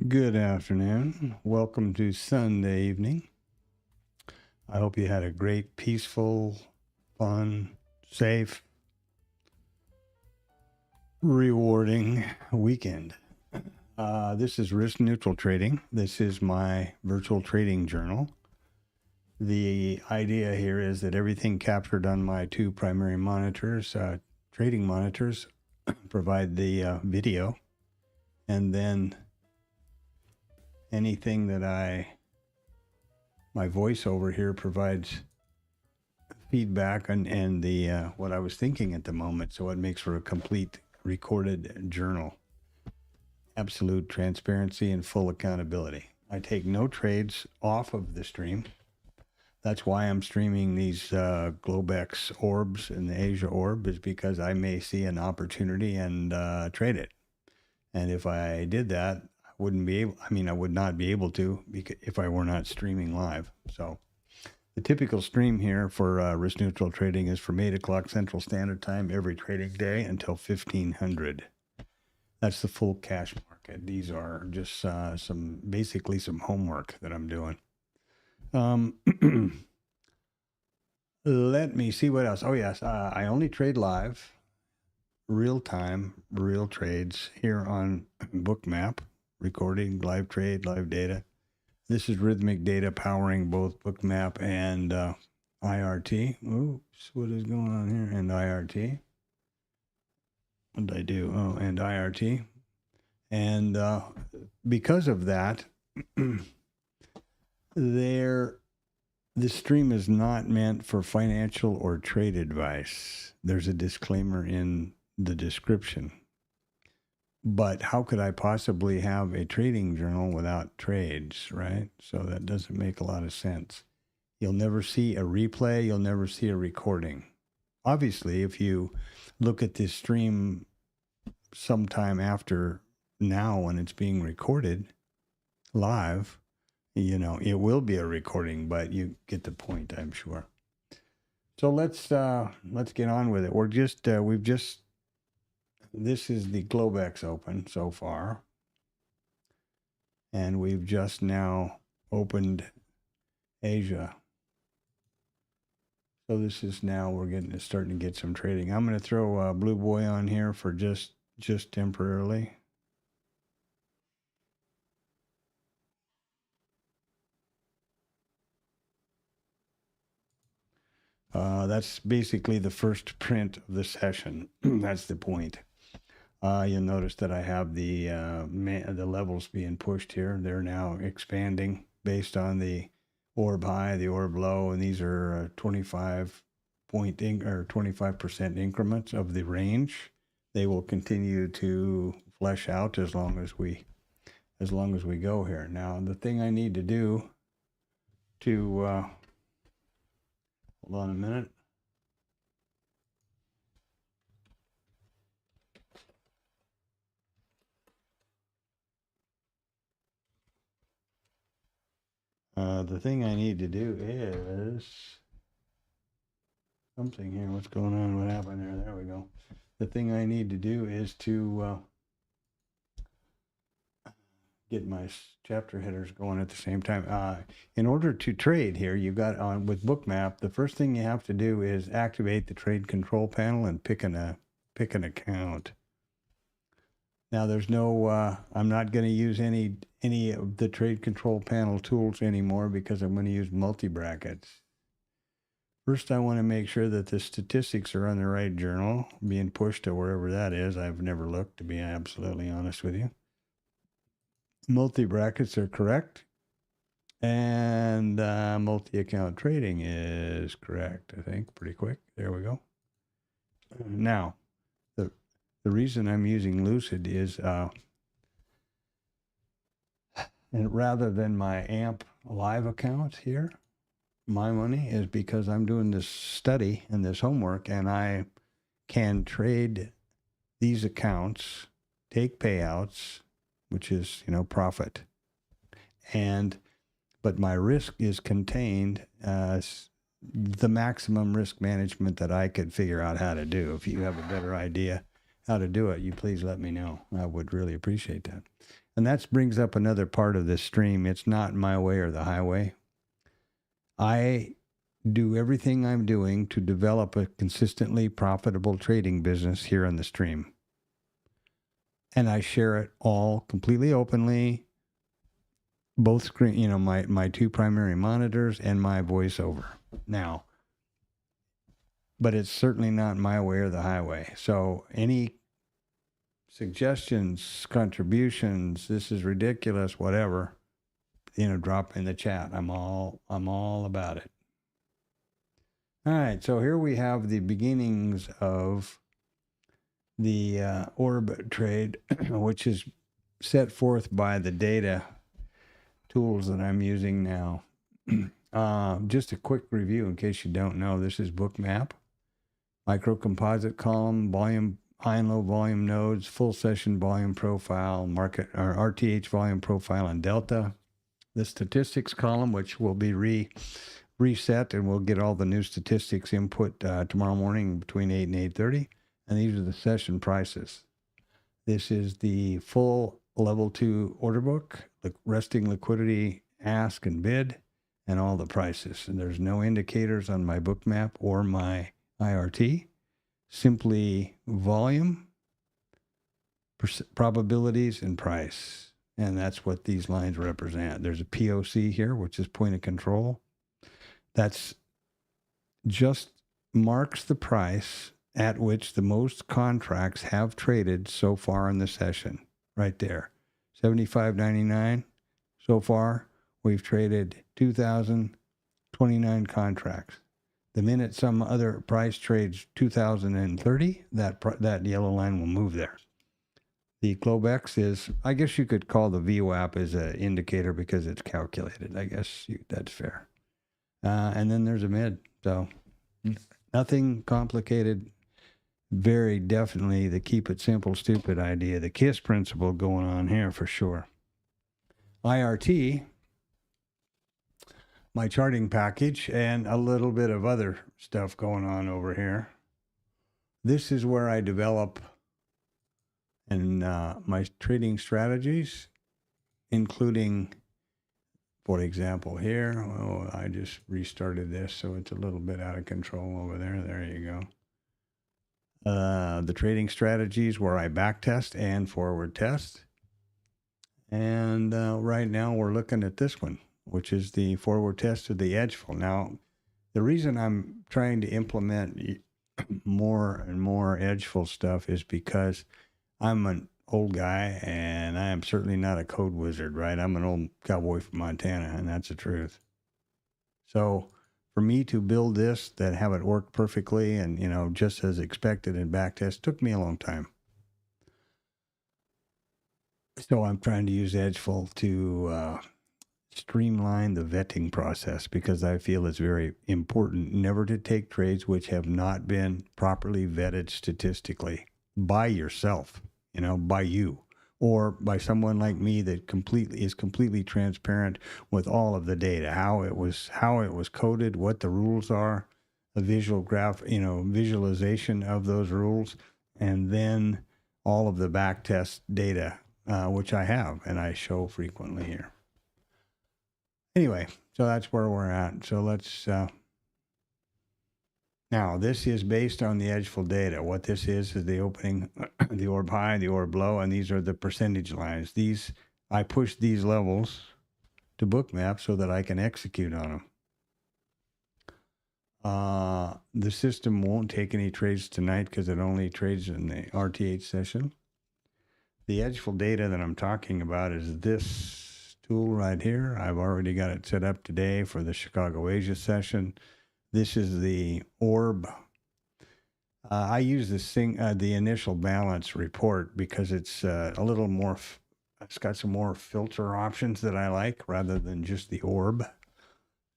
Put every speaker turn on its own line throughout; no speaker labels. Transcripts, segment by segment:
Good afternoon. Welcome to Sunday evening. I hope you had a great, peaceful, fun, safe, rewarding weekend. This is Risk Neutral Trading. This is my virtual trading journal. The idea here is that everything captured on my two primary monitors, trading monitors, provide the video, and then anything that my voiceover here provides feedback and the what I was thinking at the moment, so it makes for a complete recorded journal. Absolute transparency and full accountability. I take no trades off of the stream. That's why I'm streaming these Globex orbs and the Asia orb, is because I may see an opportunity and trade it. And if I did that, I would not be able to if I were not streaming live. So the typical stream here for risk neutral trading is from 8 o'clock Central Standard Time every trading day until 1500. That's the full cash market. These are just basically some homework that I'm doing. Let me see what else. Oh yes, I only trade live, real time, real trades here on Bookmap, recording, live trade, live data. This is rhythmic data powering both Bookmap and IRT. Oops, what is going on here? And IRT. What did I do? Oh, and IRT. And because of that, this stream is not meant for financial or trade advice. There's a disclaimer in the description. But how could I possibly have a trading journal without trades, right? So that doesn't make a lot of sense. You'll never see a replay. You'll never see a recording. Obviously, if you look at this stream sometime after now when it's being recorded live, it will be a recording, but you get the point, I'm sure. So let's get on with it. This is the Globex open so far. And we've just now opened Asia. So this is now we're starting to get some trading. I'm going to throw Blue Boy on here for just temporarily. That's basically the first print of the session. That's the point. You'll notice that I have the levels being pushed here. They're now expanding based on the orb high, the orb low, and these are 25% increments of the range. They will continue to flesh out as long as we go here. Now, the thing I need to do to hold on a minute. The thing I need to do is something here. What's going on? What happened there? There we go. The thing I need to do is to get my chapter headers going at the same time. In order to trade here, you got on with Bookmap, the first thing you have to do is activate the trade control panel and pick an account. Now there's no, I'm not going to use any of the trade control panel tools anymore because I'm going to use multi-brackets. First, I want to make sure that the statistics are on the right journal, being pushed to wherever that is. I've never looked, to be absolutely honest with you. Multi-brackets are correct. And multi-account trading is correct, I think, pretty quick. There we go. Now, the reason I'm using Lucid is, and rather than my AMP live account here, my money is because I'm doing this study and this homework, and I can trade these accounts, take payouts, which is, profit. But my risk is contained as the maximum risk management that I could figure out how to do. If you have a better idea how to do it, you please let me know. I would really appreciate that. And that brings up another part of this stream. It's not my way or the highway. I do everything I'm doing to develop a consistently profitable trading business here on the stream. And I share it all completely openly, both screen, my two primary monitors and my voiceover. Now, but it's certainly not my way or the highway. So any suggestions, contributions, this is ridiculous, whatever, drop in the chat. I'm all about it. All right, so here we have the beginnings of the ORB trade, which is set forth by the data tools that I'm using now. Just a quick review in case you don't know. This is Bookmap, micro composite column, volume, high and low volume nodes, full session volume profile, market or RTH volume profile, and delta. The statistics column, which will be reset, and we'll get all the new statistics input tomorrow morning between 8 and 8:30. And these are the session prices. This is the full level 2 order book, resting liquidity, ask and bid, and all the prices. And there's no indicators on my Bookmap or my IRT. Simply volume, probabilities, and price. And that's what these lines represent. There's a POC here, which is point of control. That's just marks the price at which the most contracts have traded so far in the session. Right there. $75.99. So far, we've traded 2,029 contracts. The minute some other price trades 2,030, that yellow line will move there. The Globex is, I guess you could call the VWAP as an indicator because it's calculated. I guess that's fair. And then there's a mid. So nothing complicated. Very definitely the keep it simple, stupid idea. The KISS principle going on here for sure. IRT, my charting package, and a little bit of other stuff going on over here. This is where I develop and my trading strategies, including, for example, here. Oh, I just restarted this, so it's a little bit out of control over there. There you go. The trading strategies where I back test and forward test. And right now we're looking at this one, which is the forward test of the edgeful. Now, the reason I'm trying to implement more and more edgeful stuff is because I'm an old guy and I am certainly not a code wizard, right? I'm an old cowboy from Montana, and that's the truth. So for me to build this, that have it work perfectly and, just as expected in backtest, took me a long time. So I'm trying to use Edgeful to streamline the vetting process because I feel it's very important never to take trades which have not been properly vetted statistically by yourself, by you, or by someone like me that is completely transparent with all of the data, how it was coded, what the rules are, a visual graph, visualization of those rules, and then all of the back test data, which I have and I show frequently here. Anyway, so that's where we're at. So let's now, this is based on the edgeful data. What this is the opening, the orb high, the orb low, and these are the percentage lines. I push these levels to Bookmap so that I can execute on them. The system won't take any trades tonight because it only trades in the RTH session. The edgeful data that I'm talking about is this tool right here. I've already got it set up today for the Chicago Asia session. This is the ORB. I use the initial balance report because it's a little more, it's got some more filter options that I like rather than just the ORB.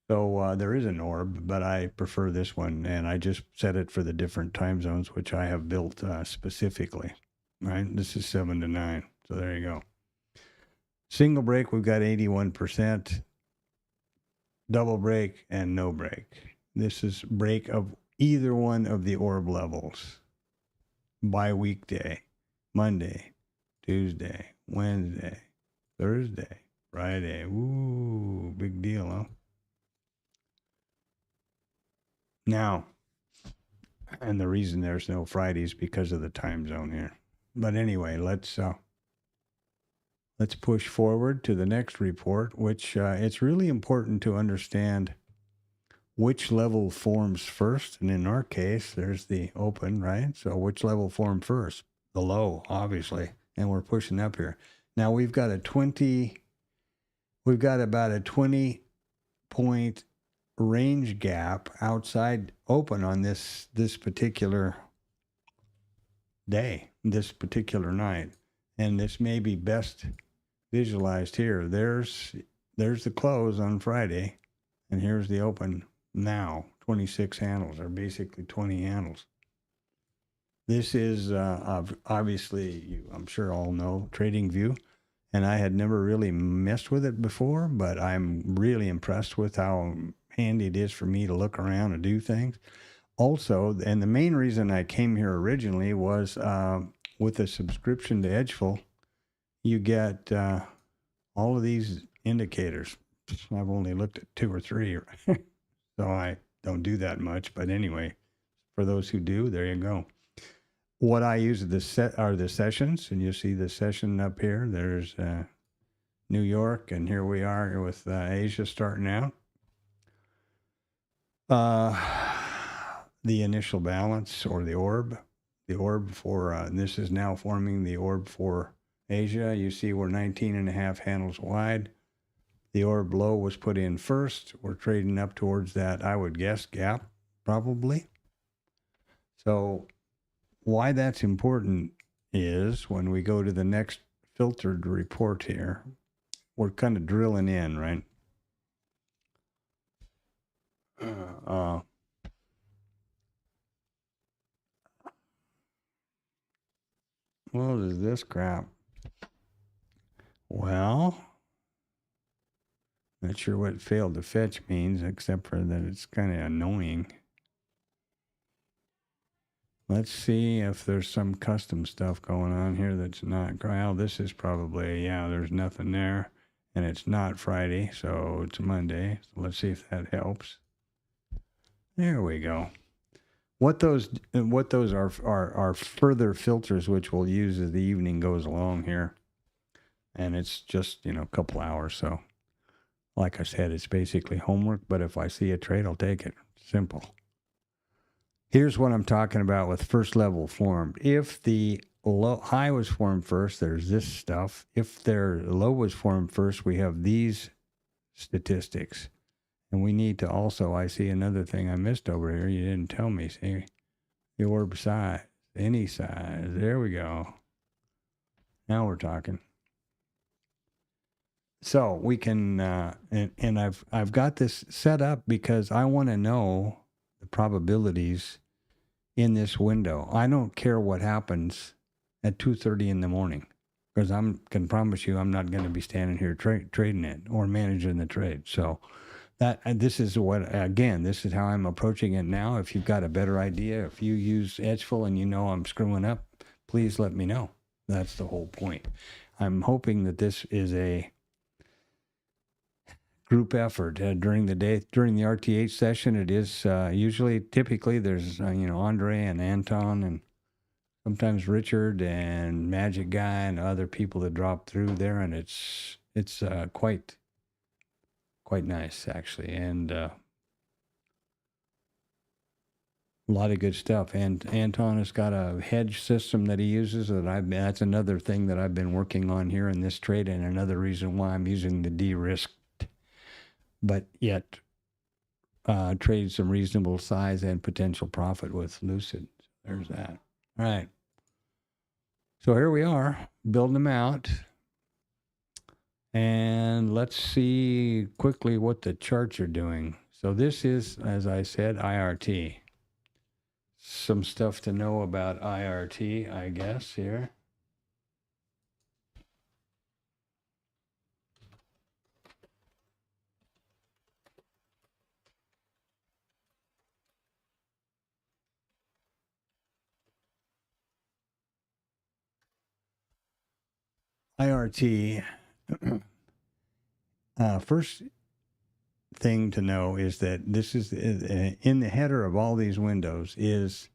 So there is an ORB, but I prefer this one, and I just set it for the different time zones, which I have built specifically. Right, this is 7 to 9, so there you go. Single break, we've got 81%. Double break and no break. This is break of either one of the orb levels by weekday, Monday, Tuesday, Wednesday, Thursday, Friday. Ooh, big deal, huh? Now, and the reason there's no Fridays because of the time zone here. But anyway, let's push forward to the next report, which it's really important to understand which level forms first. And in our case, there's the open, right? So which level formed first? The low, obviously. And we're pushing up here. Now we've got about a 20 point range gap outside open on this particular day, this particular night. And this may be best visualized here. There's the close on Friday, and here's the open now. 26 handles, or basically 20 handles. This is obviously, I'm sure all know, TradingView, and I had never really messed with it before, but I'm really impressed with how handy it is for me to look around and do things. Also, and the main reason I came here originally was with a subscription to Edgeful, you get all of these indicators. I've only looked at 2 or 3, so I don't do that much. But anyway, for those who do, there you go. What I use are the sessions, and you see the session up here. There's New York, and here we are with Asia starting out. The initial balance, or the ORB. The ORB for, this is now forming the ORB for Asia. You see we're 19.5 handles wide. The ORB low was put in first. We're trading up towards that, I would guess, gap, probably. So why that's important is when we go to the next filtered report here, we're kind of drilling in, right? What is this crap? Well, not sure what failed to fetch means, except for that it's kind of annoying. Let's see if there's some custom stuff going on here that's not. Well, this is probably, yeah, there's nothing there. And it's not Friday, so it's Monday. So let's see if that helps. There we go. What those are further filters, which we'll use as the evening goes along here. And it's just, a couple hours. So like I said, it's basically homework, but if I see a trade, I'll take it. Simple. Here's what I'm talking about with first level formed. If the high was formed first, there's this stuff. If their low was formed first, we have these statistics. And we need to also, I see another thing I missed over here. You didn't tell me. See, the orb size, any size. There we go. Now we're talking. So we can, and I've got this set up because I want to know the probabilities in this window. I don't care what happens at 2:30 in the morning, because I can promise you I'm not going to be standing here trading it or managing the trade. So this is how I'm approaching it now. If you've got a better idea, if you use Edgeful and I'm screwing up, please let me know. That's the whole point. I'm hoping that this is a group effort during the day. During the RTH session, it is typically there's Andre and Anton and sometimes Richard and Magic Guy and other people that drop through there, and it's quite nice actually, and a lot of good stuff. And Anton has got a hedge system that he uses that's another thing that I've been working on here in this trade, and another reason why I'm using the de-risked but yet trade some reasonable size and potential profit with Lucid. There's that. All right. So here we are, building them out. And let's see quickly what the charts are doing. So this is, as I said, IRT. Some stuff to know about IRT, I guess, here. IRT First thing to know is that this is in the header of all these windows is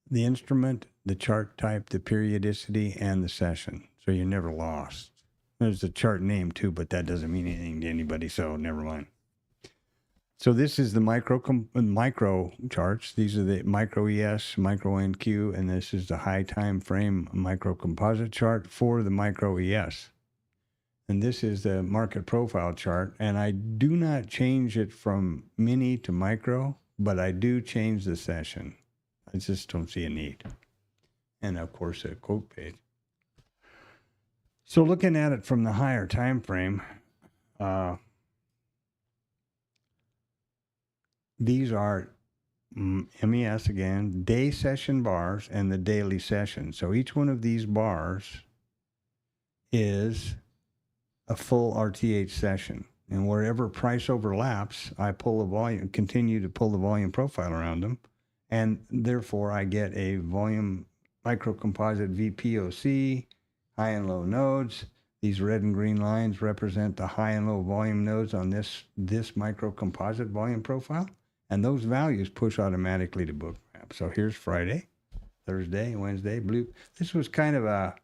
the instrument, the chart type, the periodicity, and the session. So you're never lost. There's a chart name too, but that doesn't mean anything to anybody, so never mind. So this is the micro charts. These are the micro ES, micro NQ, and this is the high time frame micro composite chart for the micro ES. And this is the market profile chart, and I do not change it from mini to micro, but I do change the session. I just don't see a need. And of course, a quote page. So looking at it from the higher time frame, these are MES again, day session bars and the daily session. So each one of these bars is a full RTH session. And wherever price overlaps, I pull the volume, continue to pull the volume profile around them. And therefore, I get a volume microcomposite VPOC, high and low nodes. These red and green lines represent the high and low volume nodes on this microcomposite volume profile. And those values push automatically to Bookmap. So here's Friday, Thursday, Wednesday, blue. This was kind of a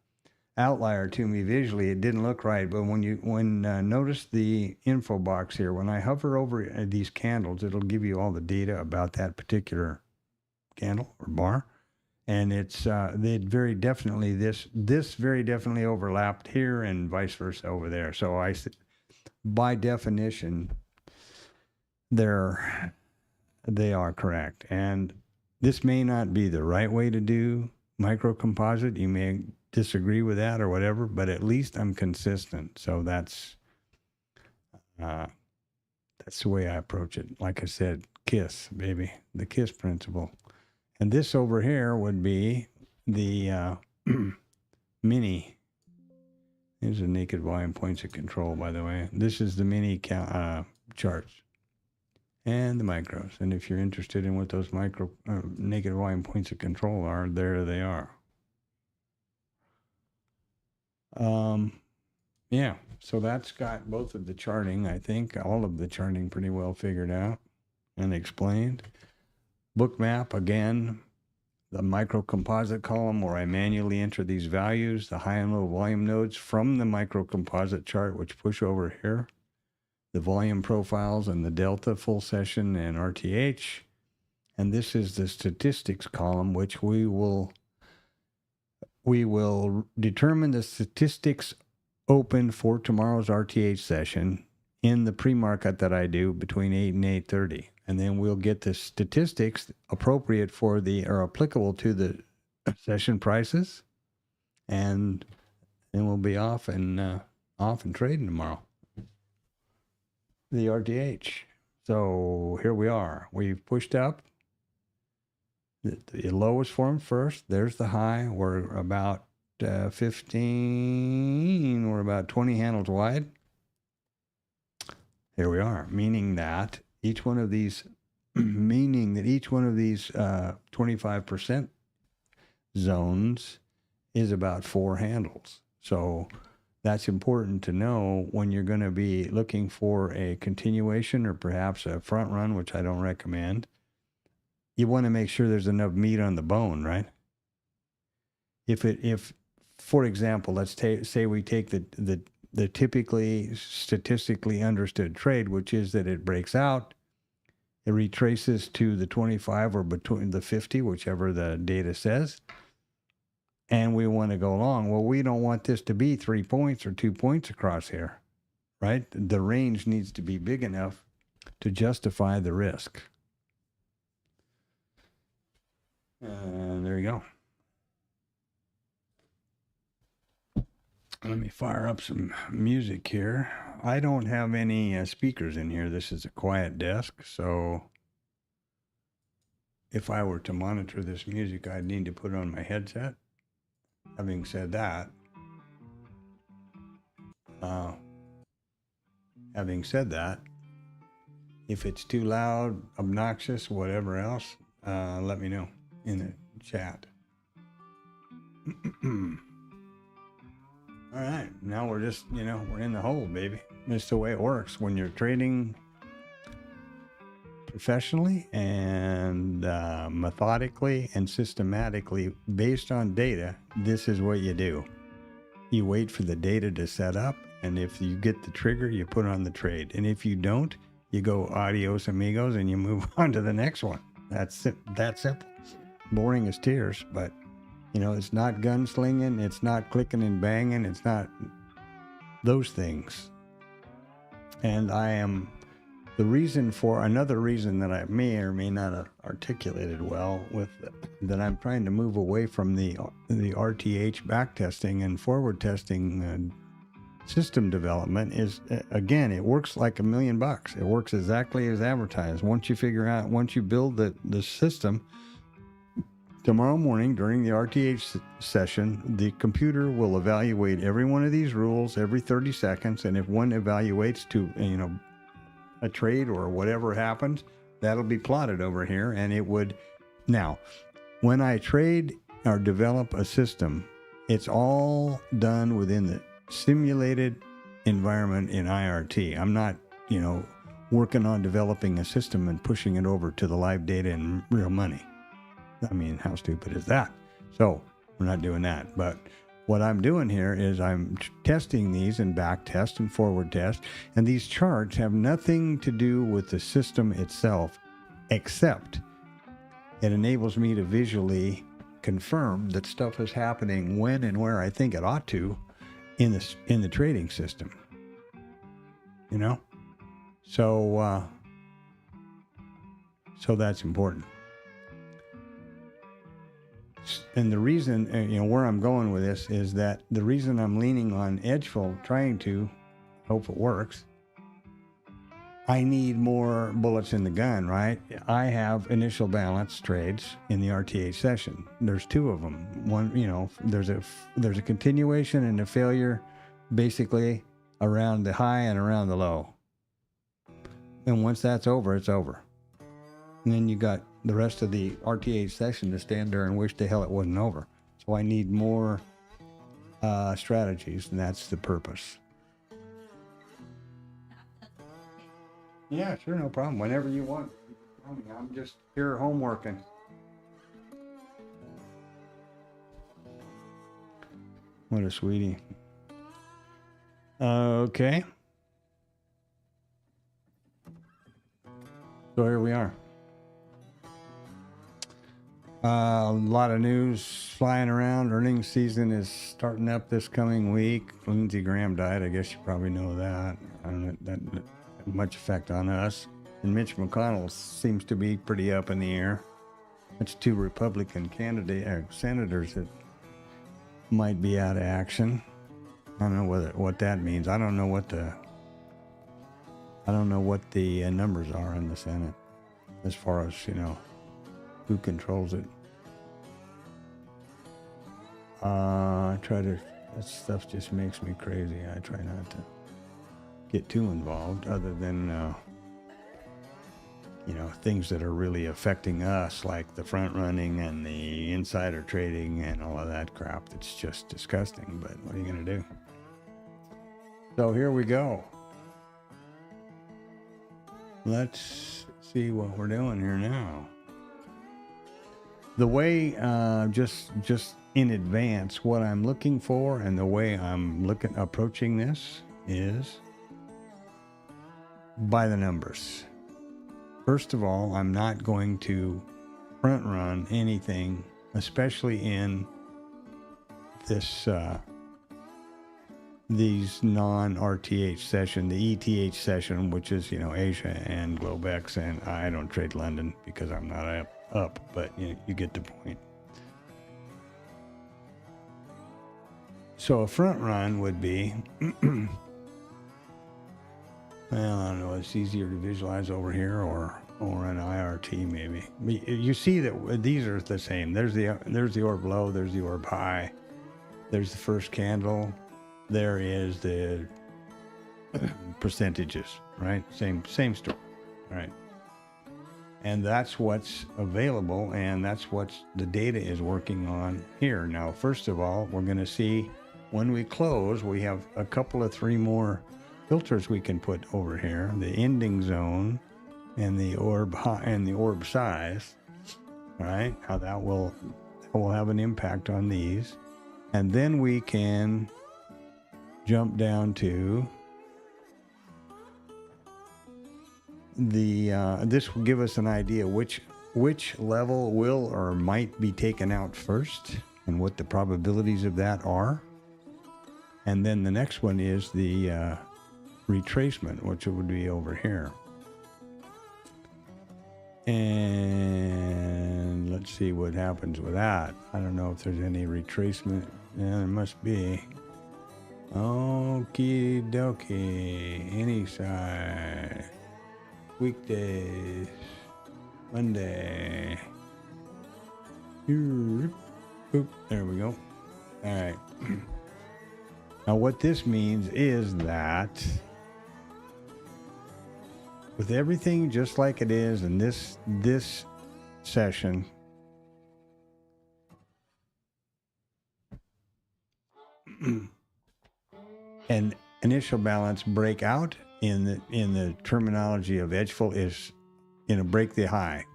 outlier to me visually. It didn't look right, but when notice the info box here, when I hover over these candles, it'll give you all the data about that particular candle or bar. And it's very definitely this very definitely overlapped here and vice versa over there. So by definition, they are correct. And this may not be the right way to do microcomposite. You may disagree with that or whatever, but at least I'm consistent. So that's the way I approach it. Like I said, KISS, baby, the KISS principle. And this over here would be the mini. These are naked volume points of control, by the way. This is the mini charts and the micros. And if you're interested in what those naked volume points of control are, there they are. Yeah, so that's got both of the charting, I think, all of the charting pretty well figured out and explained. Bookmap, again, the microcomposite column where I manually enter these values, the high and low volume nodes from the microcomposite chart, which push over here, the volume profiles and the delta, full session and RTH. And this is the statistics column, which we will determine the statistics open for tomorrow's RTH session in the pre-market that I do between 8 and 8:30. And then we'll get the statistics appropriate for or applicable to the session prices. And then we'll be off and trading tomorrow. The RTH. So here we are. We've pushed up. The low was formed first. There's the high. We're about 15. We're about 20 handles wide. Here we are, meaning that each one of these 25% zones is about 4 handles. So that's important to know when you're going to be looking for a continuation or perhaps a front run, which I don't recommend. You want to make sure there's enough meat on the bone, right? If for example, let's say we take the typically statistically understood trade, which is that it breaks out, it retraces to the 25 or between the 50, whichever the data says, and we want to go long. Well, we don't want this to be 3 points or 2 points across here, right? The range needs to be big enough to justify the risk. And there you go. Let me fire up some music here. I don't have any speakers in here. This is a quiet desk, so if I were to monitor this music, I'd need to put it on my headset. Having said that, if it's too loud, obnoxious, whatever else, let me know. In the chat. All right, now we're just, we're in the hole, baby. It's the way it works when you're trading professionally and methodically and systematically based on data. This is what you do. You wait for the data to set up, and if you get the trigger, you put on the trade. And if you don't, you go adios amigos and you move on to the next one. That's it. That simple. Boring as tears, but it's not gunslinging, it's not clicking and banging, it's not those things. And another reason that I may or may not have articulated well that I'm trying to move away from the RTH backtesting and forward testing system development is, again, it works like $1 million. It works exactly as advertised. Once you build the system, tomorrow morning during the RTH session, the computer will evaluate every one of these rules every 30 seconds. And if one evaluates to, a trade or whatever happens, that'll be plotted over here. And it would. Now, when I trade or develop a system, it's all done within the simulated environment in IRT. I'm not, working on developing a system and pushing it over to the live data in real money. I mean, how stupid is that? So we're not doing that. But what I'm doing here is I'm testing these in back test and forward test. And these charts have nothing to do with the system itself, except it enables me to visually confirm that stuff is happening when and where I think it ought to in the trading system. So that's important. And the reason, where I'm going with this is that the reason I'm leaning on Edgeful, trying to hope it works, I need more bullets in the gun, right? I have initial balance trades in the RTH session. There's two of them. One, there's a continuation and a failure basically around the high and around the low. And once that's over, it's over. And then you got the rest of the RTH session to stand there and wish the hell it wasn't over. So I need more strategies, and that's the purpose. Yeah, sure, no problem. Whenever you want. I'm just here homeworking. What a sweetie. Okay. So here we are. A lot of news flying around. Earnings season is starting up this coming week. Lindsey Graham died. I guess you probably know that. I don't know that had much effect on us. And Mitch McConnell seems to be pretty up in the air. That's two Republican senators that might be out of action. I don't know what that means. I don't know what the numbers are in the Senate as far as, who controls it. That stuff just makes me crazy. I try not to get too involved other than, things that are really affecting us, like the front running and the insider trading and all of that crap. That's just disgusting, but what are you going to do? So here we go. Let's see what we're doing here now. The way, just in advance, what I'm looking for and the way I'm approaching this is by the numbers. First of all, I'm not going to front run anything, especially in this these non-RTH session, the ETH session, which is Asia and Globex, and I don't trade London because I'm not up, but you get the point. So a front run would be, well, I don't know, it's easier to visualize over here or an IRT maybe. You see that these are the same. There's the orb low, there's the orb high, there's the first candle, there is the percentages, right? Same story, right? And that's what's available, and that's what the data is working on here. Now, first of all, we're going to see when we close, we have a couple of 3 more filters we can put over here: the ending zone and the orb and the orb size. Right? How that will have an impact on these, and then we can jump down to the. This will give us an idea which level will or might be taken out first, and what the probabilities of that are. And then the next one is the retracement, which would be over here. And let's see what happens with that. I don't know if there's any retracement. Yeah, there must be. Okie dokie. Any side. Weekdays. Monday. Oop, there we go. All right. Now what this means is that with everything just like it is in this session, an initial balance breakout in the terminology of Edgefield is, break the high.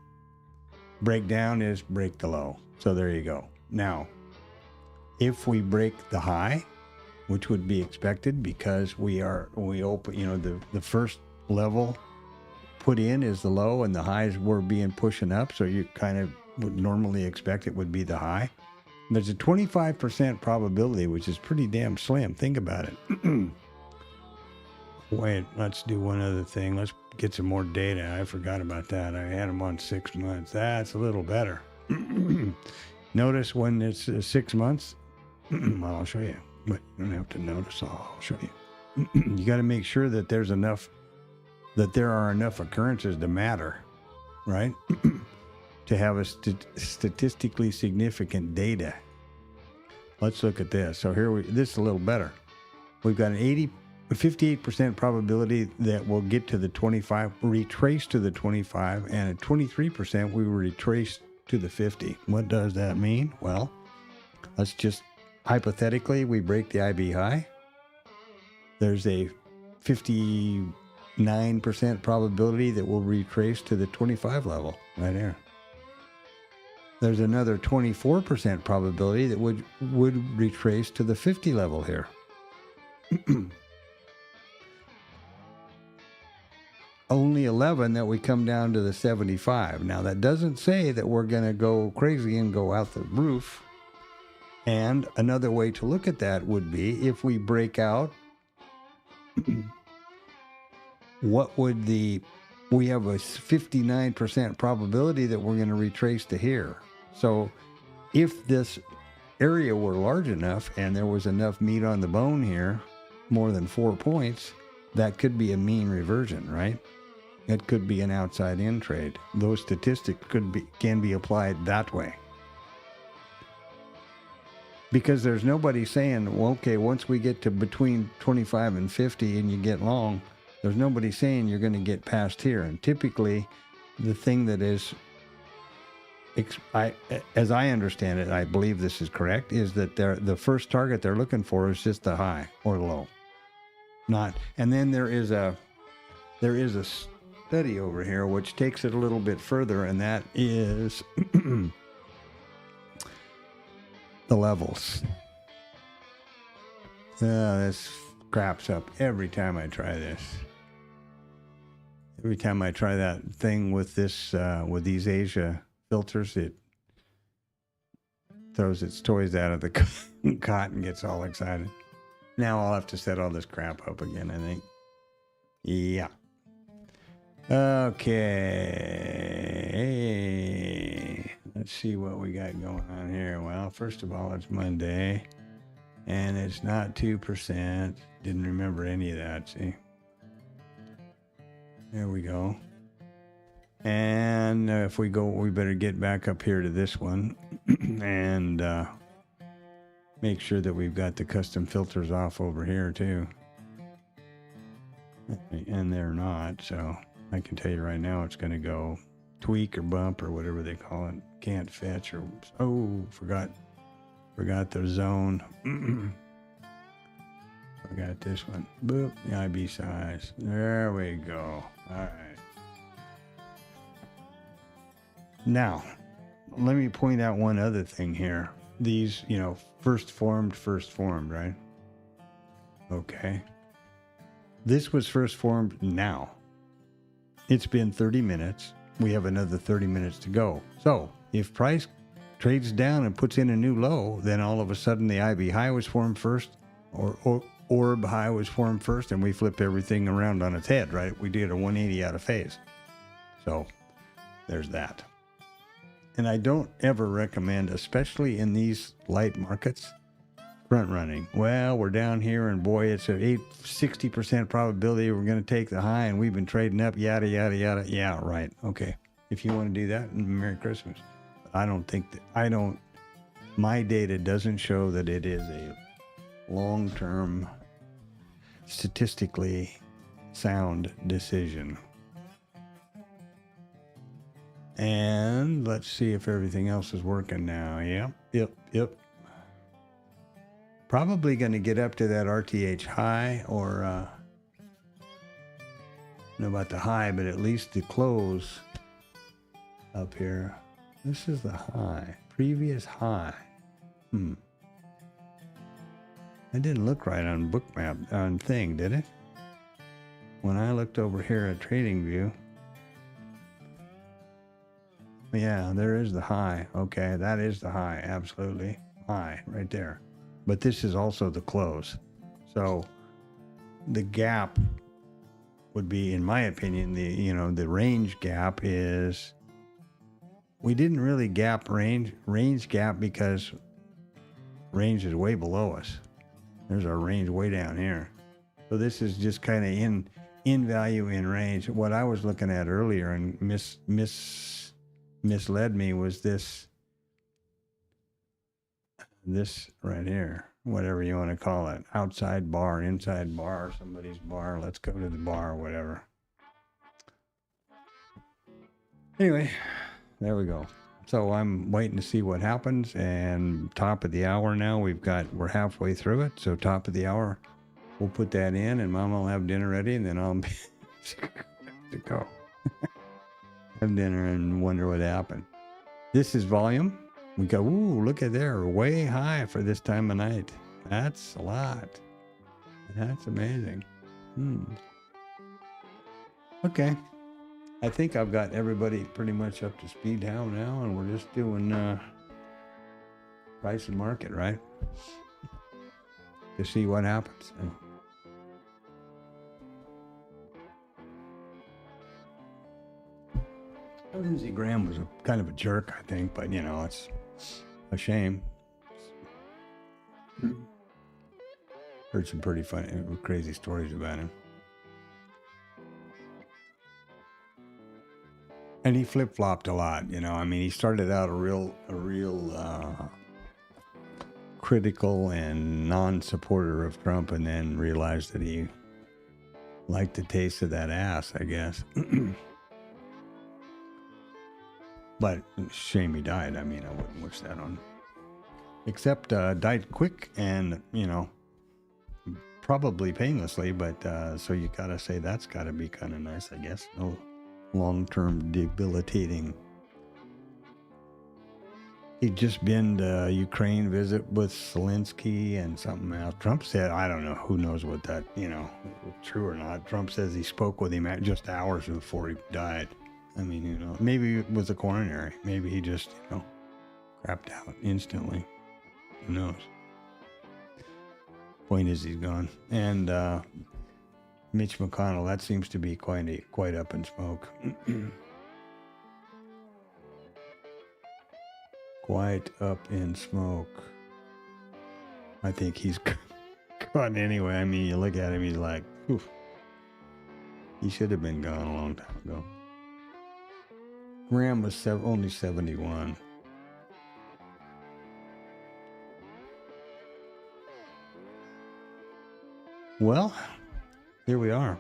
Breakdown is break the low. So there you go. Now, if we break the high, which would be expected because we open, the first level put in is the low and the highs were being pushing up. So you kind of would normally expect it would be the high. There's a 25% probability, which is pretty damn slim. Think about it. Wait, let's do one other thing. Let's get some more data. I forgot about that. I had them on 6 months. That's a little better. Notice when it's 6 months. Well, I'll show you, but you don't have to notice. I'll show you. You got to make sure that there are enough occurrences to matter, right? To have a statistically significant data. Let's look at this. So this is a little better. We've got a 58% probability that we'll get to the 25, retrace to the 25, and at 23% we will retrace to the 50. What does that mean? Well, let's just hypothetically, we break the IB high. There's a 59% probability that we'll retrace to the 25 level right there. There's another 24% probability that would retrace to the 50 level here. Only 11 that we come down to the 75. Now that doesn't say that we're going to go crazy and go out the roof. And another way to look at that would be if we break out, what would we have a 59% probability that we're going to retrace to here. So if this area were large enough and there was enough meat on the bone here, more than 4 points, that could be a mean reversion, right? It could be an outside in trade. Those statistics can be applied that way. Because there's nobody saying, well, okay, once we get to between 25 and 50 and you get long, there's nobody saying you're going to get past here. And typically, the thing that is, as I understand it, I believe this is correct, is that the first target they're looking for is just the high or low. And then there is a study over here which takes it a little bit further, and that is the levels. This craps up every time I try this. Every time I try that thing with with these Asia filters, it throws its toys out of the cot and gets all excited. Now I'll have to set all this crap up again, I think. Yeah. Okay. Let's see what we got going on here. Well, first of all, it's Monday, and it's not 2%. Didn't remember any of that, see? There we go. And if we go, we better get back up here to this one and make sure that we've got the custom filters off over here too. And they're not, so I can tell you right now it's going to go tweak or bump or whatever they call it. Can't fetch or, forgot the zone. I got this one. Boop, the IB size. There we go. All right. Now, let me point out one other thing here. These, first formed, right? Okay. This was first formed now. It's been 30 minutes. We have another 30 minutes to go. So if price trades down and puts in a new low, then all of a sudden the IB high was formed first, or ORB high was formed first, and we flip everything around on its head, right? We did a 180 out of phase. So there's that. And I don't ever recommend, especially in these light markets, front running. Well, we're down here and boy, it's a 60% probability we're going to take the high and we've been trading up, yada, yada, yada. Yeah, right. Okay. If you want to do that, Merry Christmas. But my data doesn't show that it is a long-term, statistically sound decision. And let's see if everything else is working now. Yep. Probably going to get up to that RTH high, or I don't know about the high, but at least the close up here. This is the high, previous high. That didn't look right on Bookmap, on thing, did it? When I looked over here at TradingView. Yeah, there is the high. Okay, that is the high, absolutely. High, right there. But this is also the close. So the gap would be, in my opinion, the range gap is, we didn't really gap range gap because range is way below us. There's our range way down here. So this is just kind of in value, in range. What I was looking at earlier and misled me was this right here, whatever you want to call it, outside bar, inside bar, somebody's bar, let's go to the bar, whatever. Anyway, there we go. So I'm waiting to see what happens, and top of the hour now, we're halfway through it, so top of the hour, we'll put that in, and Mama will have dinner ready, and then I'll be to go. Have dinner and wonder what happened. This is volume. We go, ooh, look at there, way high for this time of night. That's a lot. That's amazing. Okay. I think I've got everybody pretty much up to speed now, and we're just doing price and market, right? To see what happens. Lindsey Graham was kind of a jerk, I think, but it's a shame. Heard some pretty funny, crazy stories about him. And he flip-flopped a lot, he started out a real critical and non-supporter of Trump, and then realized that he liked the taste of that ass, I guess. But shame he died. I wouldn't wish that on. Except died quick and, probably painlessly. But so you got to say that's got to be kind of nice, I guess. No long-term debilitating. He'd just been to Ukraine visit with Zelensky and something else. Trump said, I don't know, who knows what that, true or not. Trump says he spoke with him just hours before he died. Maybe it was a coronary. Maybe he just, crapped out instantly. Who knows? Point is, he's gone. And Mitch McConnell, that seems to be quite up in smoke. Quite up in smoke. I think he's gone anyway. You look at him, he's like, oof. He should have been gone a long time ago. Graham was only 71. Well, here we are.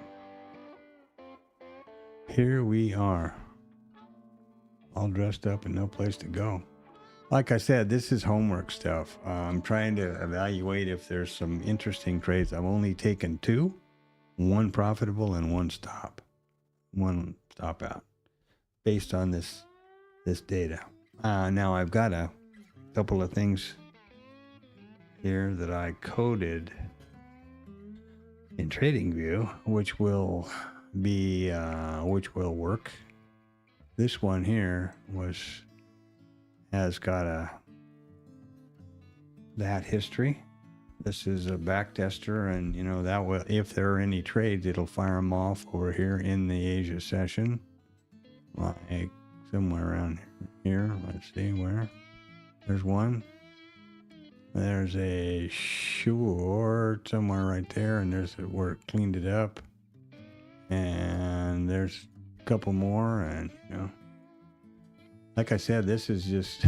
All dressed up and no place to go. Like I said, this is homework stuff. I'm trying to evaluate if there's some interesting trades. I've only taken 2, one profitable and one stop out, based on this data. Now I've got a couple of things here that I coded in TradingView, which will work. This one here has got that history. This is a back tester, and that will, if there are any trades, it'll fire them off over here in the Asia session, like somewhere around here. Let's see where. There's one. There's a short somewhere right there, and there's where it cleaned it up. And there's a couple more, and like I said, this is just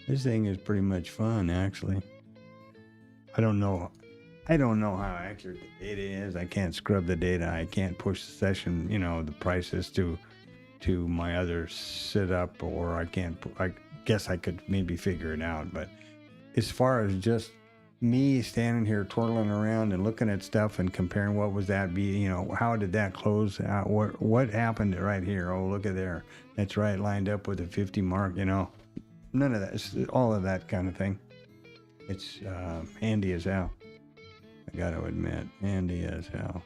this thing is pretty much fun, actually. I don't know how accurate the data is. I can't scrub the data. I can't push the session, the prices to my other setup, or I guess I could maybe figure it out. But as far as just me standing here twirling around and looking at stuff and comparing what was that be, how did that close out? What happened right here? Oh, look at there. That's right, lined up with the 50 mark, none of that. It's all of that kind of thing. It's handy as hell. I got to admit, handy as hell.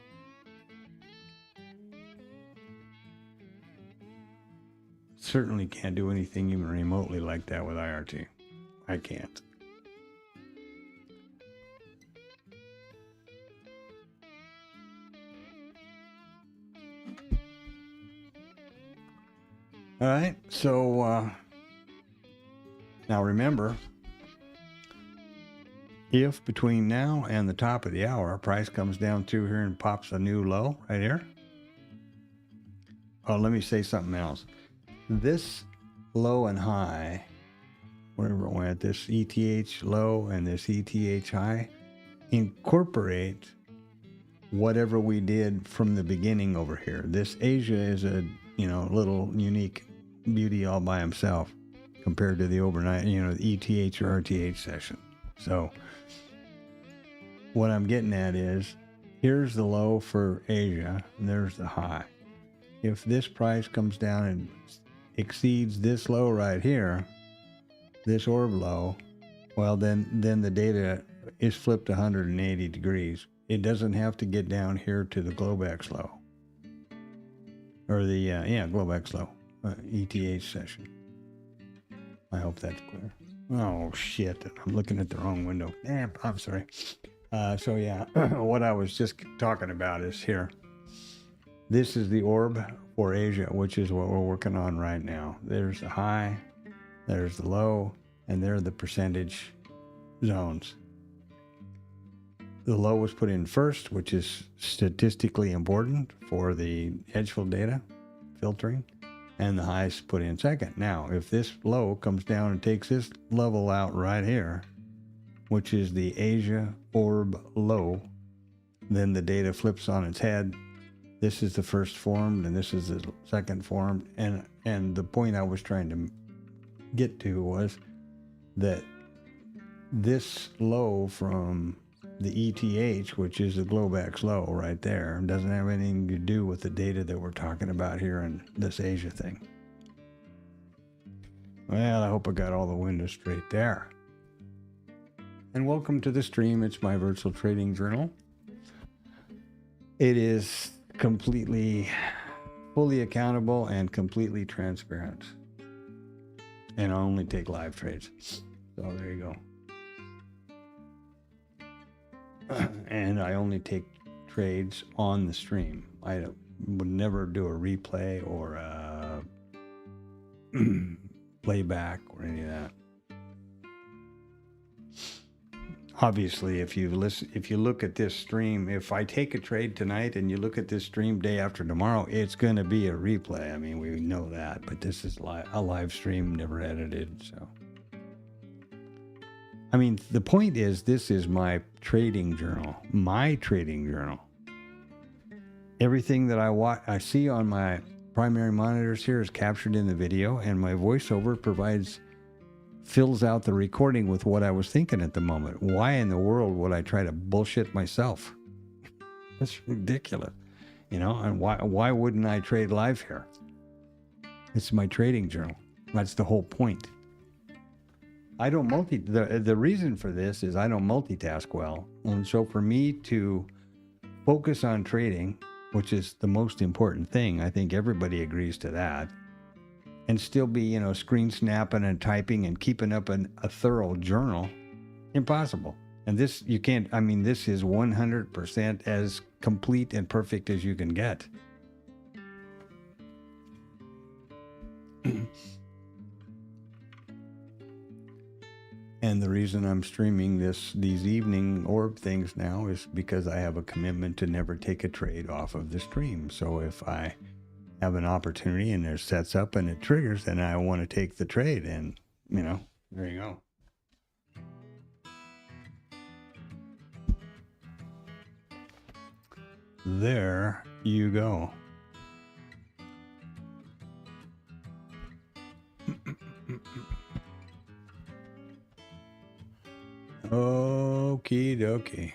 Certainly can't do anything even remotely like that with IRT. I can't. All right, so now remember, if between now and the top of the hour, price comes down through here and pops a new low right here. Oh, let me say something else. This low and high, wherever it went, this ETH low and this ETH high, incorporate whatever we did from the beginning over here. This Asia is a little unique beauty all by himself compared to the overnight, the ETH or RTH session. So what I'm getting at is, here's the low for Asia, and there's the high. If this price comes down and exceeds this low right here, this orb low, well, then the data is flipped 180 degrees. It doesn't have to get down here to the Globex low. Or the, Globex low, ETH session. I hope that's clear. Oh, shit. I'm looking at the wrong window. Damn, I'm sorry. So, yeah, what I was just talking about is here. This is the orb for Asia, which is what we're working on right now. There's the high, there's the low, and there are the percentage zones. The low was put in first, which is statistically important for the Edgefield data filtering, and the high is put in second. Now, if this low comes down and takes this level out right here, which is the Asia orb low, then the data flips on its head. This is the first formed, and this is the second formed. And the point I was trying to get to was that this low from the ETH, which is the Globex low right there, doesn't have anything to do with the data that we're talking about here in this Asia thing. Well, I hope I got all the windows straight there. And welcome to the stream. It's my virtual trading journal. It is completely, fully accountable and completely transparent. And I only take live trades. So there you go. And I only take trades on the stream. I would never do a replay or a playback or any of that. Obviously, if you look at this stream, if I take a trade tonight and you look at this stream day after tomorrow, it's going to be a replay. I mean, we know that, but this is a live stream, never edited. So, I mean, the point is, this is my trading journal. My trading journal. Everything that I see on my primary monitors here is captured in the video, and my voiceover provides fills out the recording with what I was thinking at the moment. Why in the world would I try to bullshit myself? That's ridiculous. You know, and why wouldn't I trade live here? It's my trading journal. That's the whole point. I don't the reason for this is I don't multitask well. And so for me to focus on trading, which is the most important thing, I think everybody agrees to that, and still be, you know, screen snapping and typing and keeping up a thorough journal, impossible. And this, you can't, I mean, this is 100% as complete and perfect as you can get. And the reason I'm streaming these evening orb things now is because I have a commitment to never take a trade off of the stream. So if I have an opportunity and it sets up and it triggers, then I want to take the trade, and, you know, there you go. There you go. Okie dokie.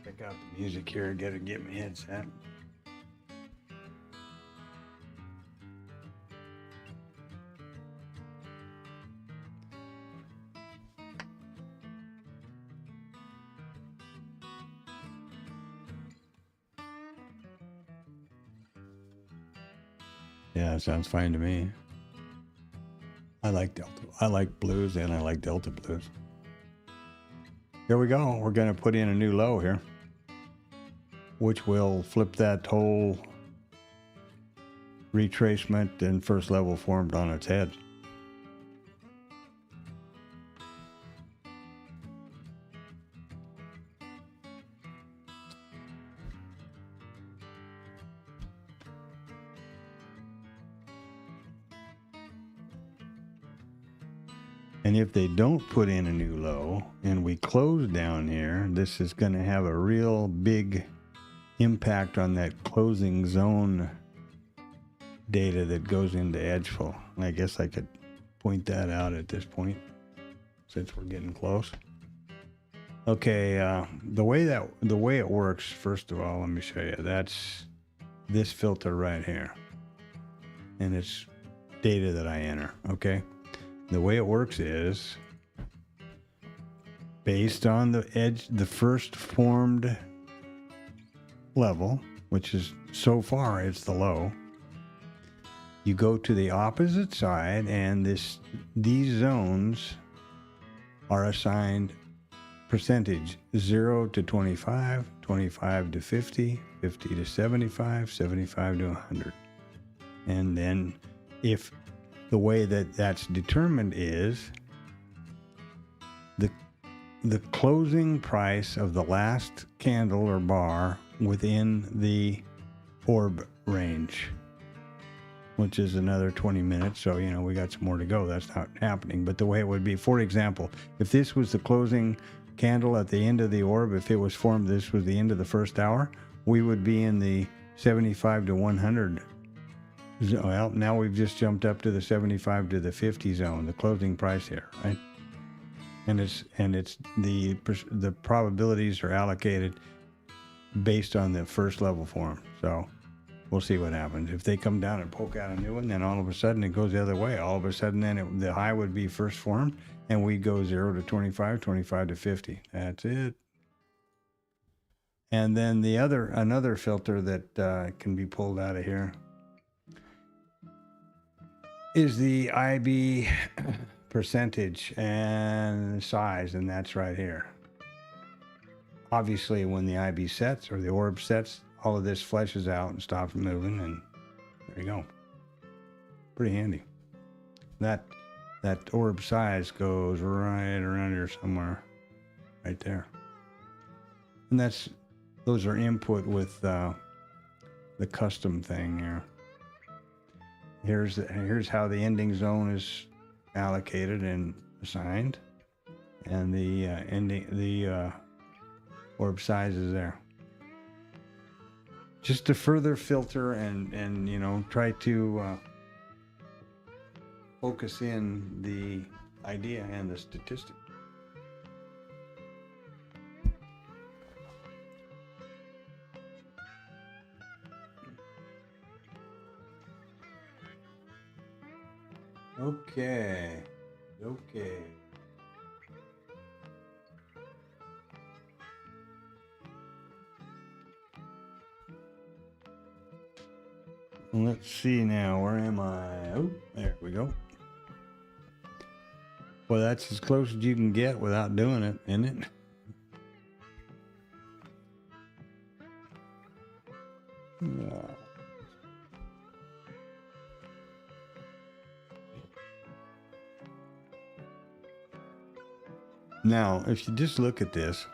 Check out the music here. Gotta get my headset. Yeah, sounds fine to me. I like Delta. I like blues, and I like Delta blues. Here we go. We're going to put in a new low here, which will flip that whole retracement and first level formed on its head. And if they don't put in a new low and we close down here, this is going to have a real big impact on that closing zone data that goes into Edgeful. I guess I could point that out at this point since we're getting close. Okay, the way it works, first of all, let me show you. That's this filter right here. And it's data that I enter, okay? The way it works is based on the edge, the first formed level, which is so far it's the low. You go to the opposite side, and these zones are assigned percentage 0 to 25, 25 to 50, 50 to 75, 75 to 100. And then if the way that that's determined is the closing price of the last candle or bar within the orb range, which is another 20 minutes. So, you know, we got some more to go. That's not happening. But the way it would be, for example, if this was the closing candle at the end of the orb, if it was formed, this was the end of the first hour, we would be in the 75 to 100. Well, now we've just jumped up to the 75 to the 50 zone, the closing price here, right? And it's the probabilities are allocated based on the first level form. So we'll see what happens. If they come down and poke out a new one, then all of a sudden it goes the other way. All of a sudden then the high would be first formed, and we go 0 to 25, 25 to 50. That's it. And then another filter that can be pulled out of here is the IB percentage and size, and that's right here. Obviously, when the IB sets or the orb sets, all of this fleshes out and stops moving, and there you go. Pretty handy. That orb size goes right around here somewhere, right there. And those are input with the custom thing here. Here's how the ending zone is allocated and assigned, and the orb size is there. Just to further filter and you know, try to focus in the idea and the statistic. Okay. Let's see now. Where am I? Oh, there we go. Well, that's as close as you can get without doing it, isn't it? Now, if you just look at this,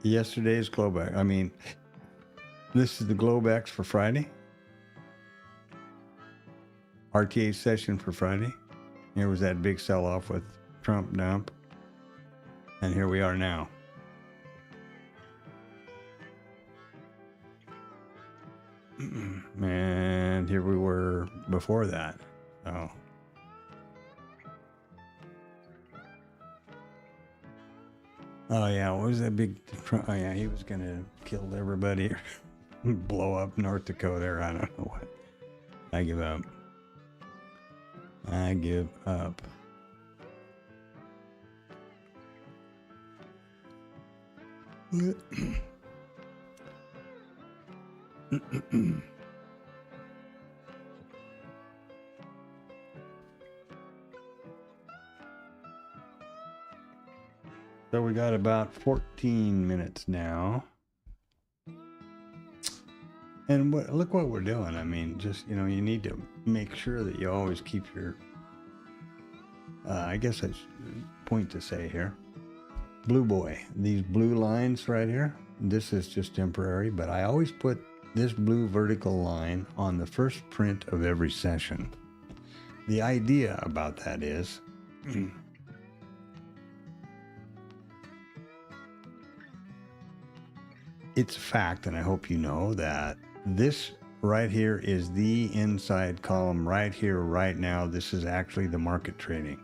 yesterday's Globex. I mean, this is the Globex for Friday. RTA session for Friday. Here was that big sell-off with Trump dump. And here we are now. And here we were before that. Oh. Oh yeah, what was that big? Oh yeah, he was gonna kill everybody, blow up North Dakota, or I don't know what. I give up. I give up. So we got about 14 minutes now. And look what we're doing. I mean, just, you need to make sure that you always keep your, I guess that's a point to say here. Blue boy, these blue lines right here, this is just temporary, but I always put this blue vertical line on the first print of every session. The idea about that is, it's a fact, and I hope you know that this right here is the inside column right here, right now. This is actually the market trading.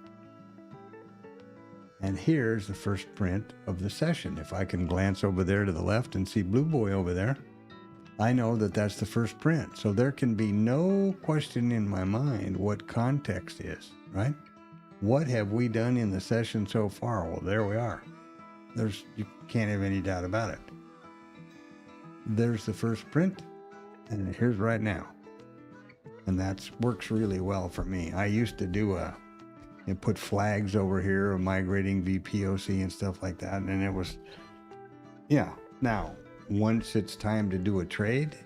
And here's the first print of the session. If I can glance over there to the left and see blue boy over there, I know that that's the first print. So there can be no question in my mind what context is, right? What have we done in the session so far? Well, there we are. You can't have any doubt about it. There's the first print, and here's right now. And that works really well for me. I used to do put flags over here, migrating VPOC and stuff like that. And it was, Now, once it's time to do a trade,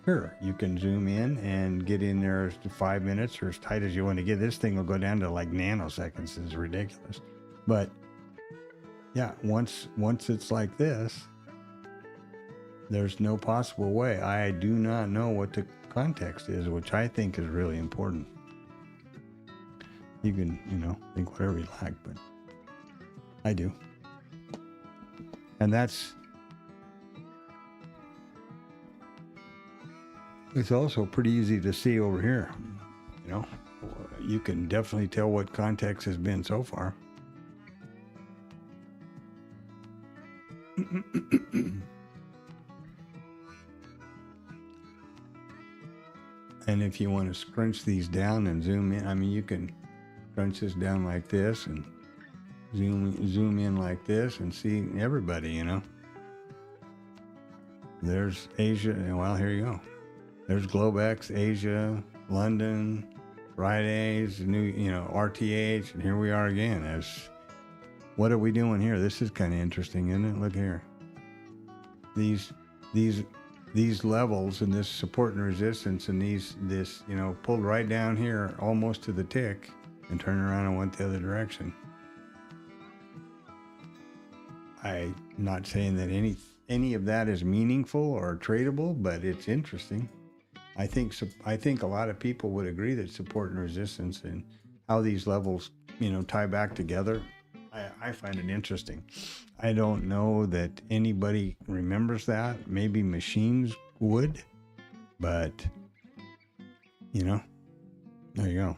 sure, you can zoom in and get in there to 5 minutes or as tight as you want to get. This thing will go down to like nanoseconds. It's ridiculous. But yeah, once it's like this, there's no possible way. I do not know what the context is, which I think is really important. You can, think whatever you like, but I do. And it's also pretty easy to see over here. You can definitely tell what context has been so far. And if you want to scrunch these down and zoom in, you can crunch this down like this and zoom in like this and see everybody, There's Asia, well, here you go. There's Globex, Asia, London, Fridays, RTH, and here we are again. What are we doing here? This is kind of interesting, isn't it? Look here. These levels and this support and resistance and this pulled right down here almost to the tick and turned around and went the other direction. I'm not saying that any of that is meaningful or tradable, but it's interesting. I think a lot of people would agree that support and resistance and how these levels tie back together. I find it interesting. I don't know that anybody remembers that. Maybe machines would, but There you go.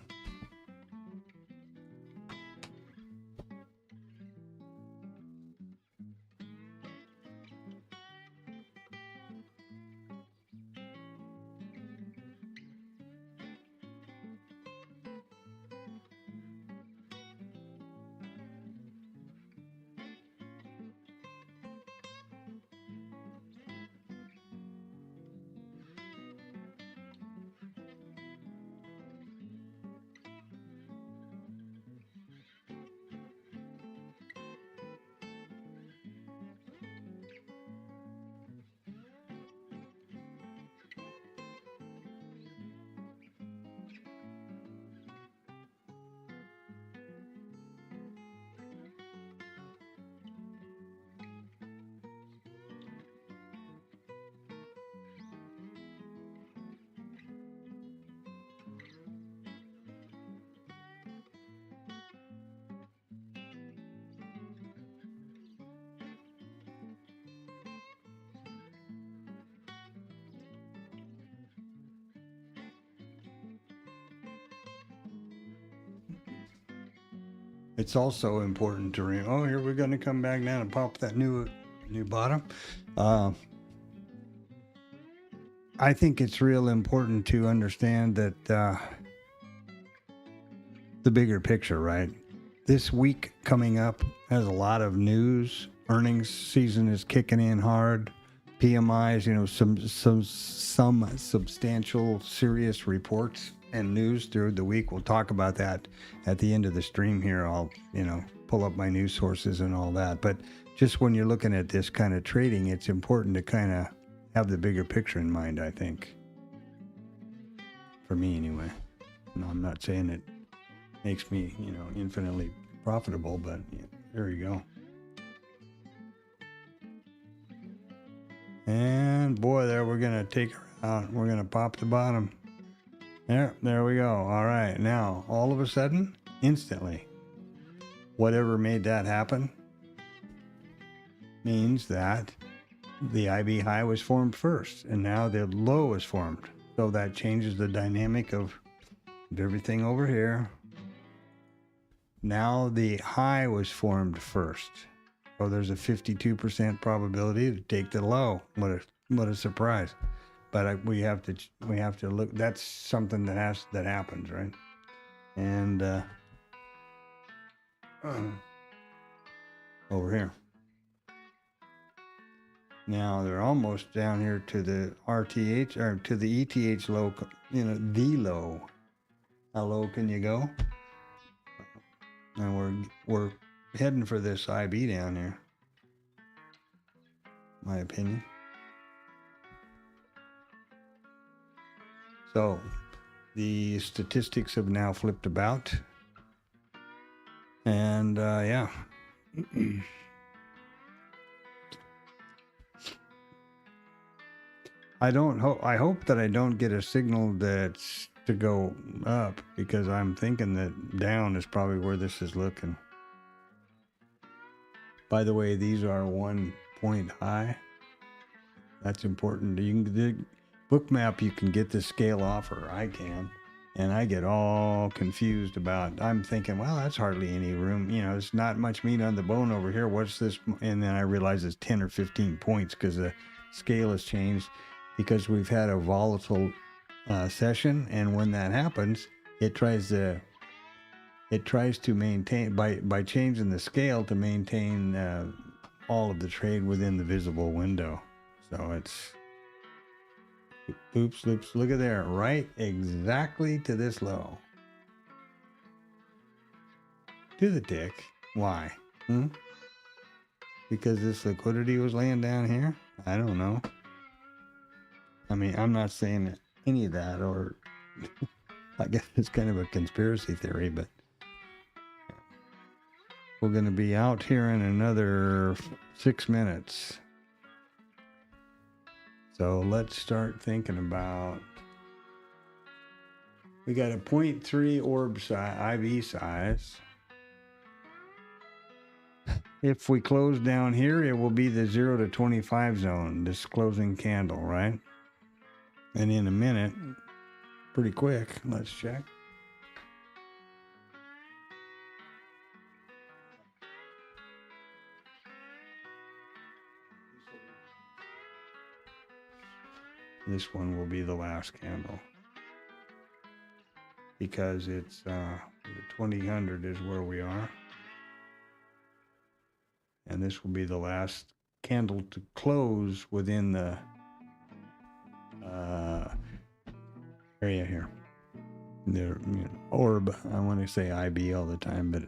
It's also important to remember. Oh, here we're going to come back down and pop that new bottom. I think it's real important to understand that the bigger picture, right? This week coming up has a lot of news. Earnings season is kicking in hard. PMIs, some substantial, serious reports and news through the week. We'll talk about that at the end of the stream here. I'll, pull up my news sources and all that. But just when you're looking at this kind of trading, it's important to kind of have the bigger picture in mind, I think. For me, anyway. No, I'm not saying it makes me, infinitely profitable, but there you go. And boy, there we're going to take her out. We're going to pop the bottom. There we go. All right. Now, all of a sudden, instantly, whatever made that happen means that the IB high was formed first, and now the low is formed. So that changes the dynamic of everything over here. Now the high was formed first. So there's a 52% probability to take the low. What a surprise. But we have to look. That's something that happens, right? And over here. Now they're almost down here to the RTH or to the ETH low. The low. How low can you go? And we're heading for this IB down here. My opinion. So the statistics have now flipped about. And yeah. I hope that I don't get a signal that's to go up, because I'm thinking that down is probably where this is looking. By the way, these are 1 point high. That's important. You can the Bookmap, you can get the scale off, or I can, and I get all confused about. I'm thinking, well, that's hardly any room. It's not much meat on the bone over here. What's this? And then I realize it's 10 or 15 points because the scale has changed, because we've had a volatile session, and when that happens, it tries to maintain by changing the scale to maintain all of the trade within the visible window. So it's oops, look at there, right exactly to this low, to the tick. Why? Because this liquidity was laying down here? I don't know. I mean, I'm not saying any of that, or I guess it's kind of a conspiracy theory, but we're going to be out here in another 6 minutes. So let's start thinking about, we got a 0.3 orb size, IV size. If we close down here, it will be the 0 to 25 zone, this closing candle, right? And in a minute, pretty quick, let's check. This one will be the last candle because it's the 2000 is where we are. And this will be the last candle to close within the area here. The orb, I want to say IB all the time, but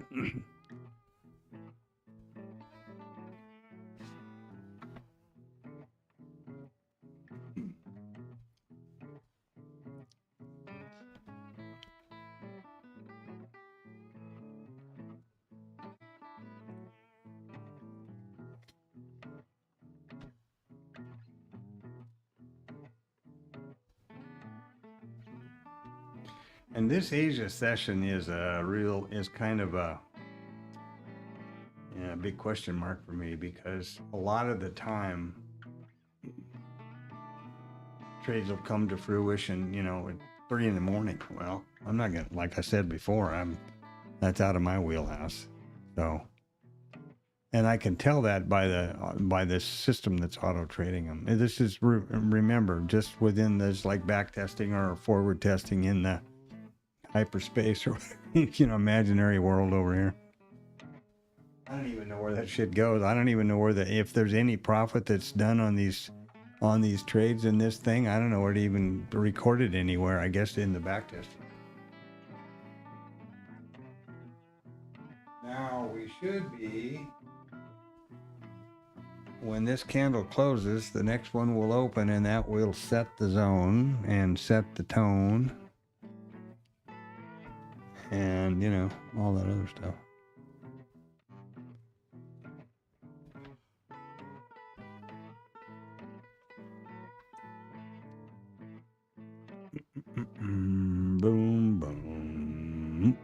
and this Asia session is kind of a big question mark for me, because a lot of the time trades will come to fruition, at 3 in the morning. Well, I'm not gonna, like I said before, that's out of my wheelhouse. So, and I can tell that by the system that's auto trading them. And this is remember, just within this, like back testing or forward testing in the hyperspace or imaginary world over here. I don't even know where that shit goes. I don't even know if there's any profit that's done on these trades in this thing. I don't know where to even record it anywhere. I guess in the back testing. Now we should be, when this candle closes, the next one will open, and that will set the zone and set the tone and all that other stuff. Boom, boom.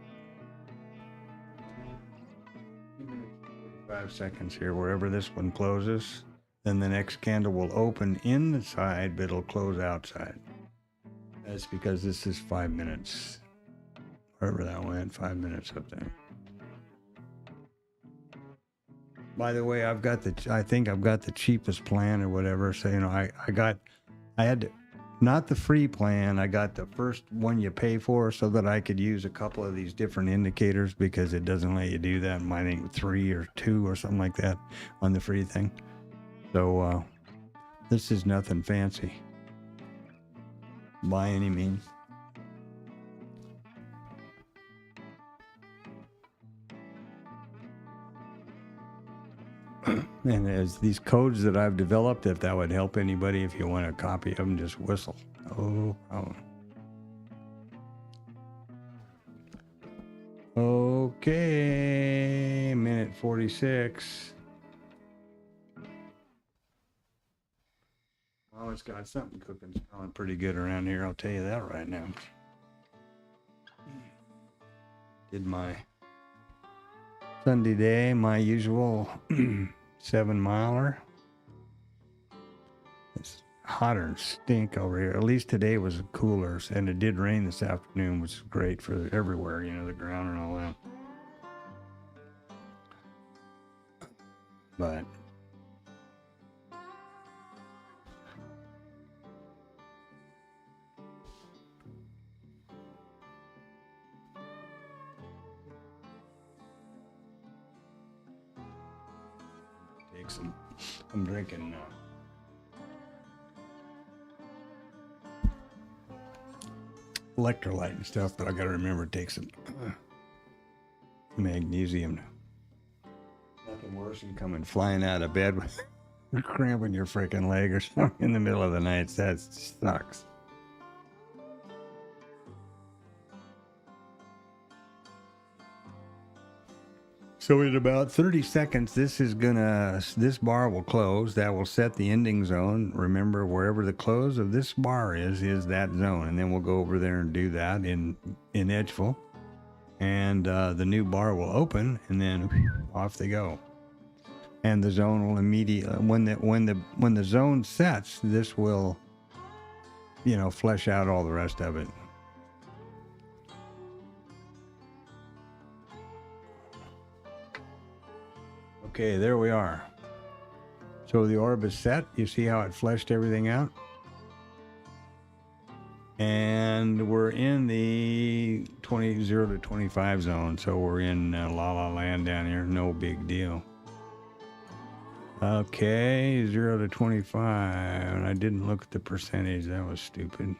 5 seconds here, wherever this one closes. Then the next candle will open inside, but it'll close outside. That's because this is 5 minutes. Wherever that went, 5 minutes up there. By the way, I think I've got the cheapest plan or whatever. So, I had not the free plan. I got the first one you pay for so that I could use a couple of these different indicators, because it doesn't let you do that. I think 3 or 2 or something like that on the free thing. So this is nothing fancy by any means. And as these codes that I've developed, if that would help anybody, if you want a copy of them, just whistle. Oh, problem. Okay, minute 46. Oh, it's got something cooking, smelling pretty good around here. I'll tell you that right now. Did my Sunday day, my usual 7-miler. It's hotter than stink over here. At least today was cooler, and it did rain this afternoon, which is great for everywhere, the ground and all that. But take some. I'm drinking electrolyte and stuff, but I gotta remember to take some magnesium. Nothing worse than coming flying out of bed with cramping your freaking leg or something in the middle of the night. That sucks. So in about 30 seconds, this bar will close. That will set the ending zone. Remember, wherever the close of this bar is that zone. And then we'll go over there and do that in Edgeville. And the new bar will open, and then off they go. And the zone will immediately, when the zone sets, this will, flesh out all the rest of it. Okay, there we are. So the orb is set. You see how it fleshed everything out? And we're in the 0 to 25 zone, so we're in La La Land down here. No big deal. Okay, 0 to 25. And I didn't look at the percentage. That was stupid.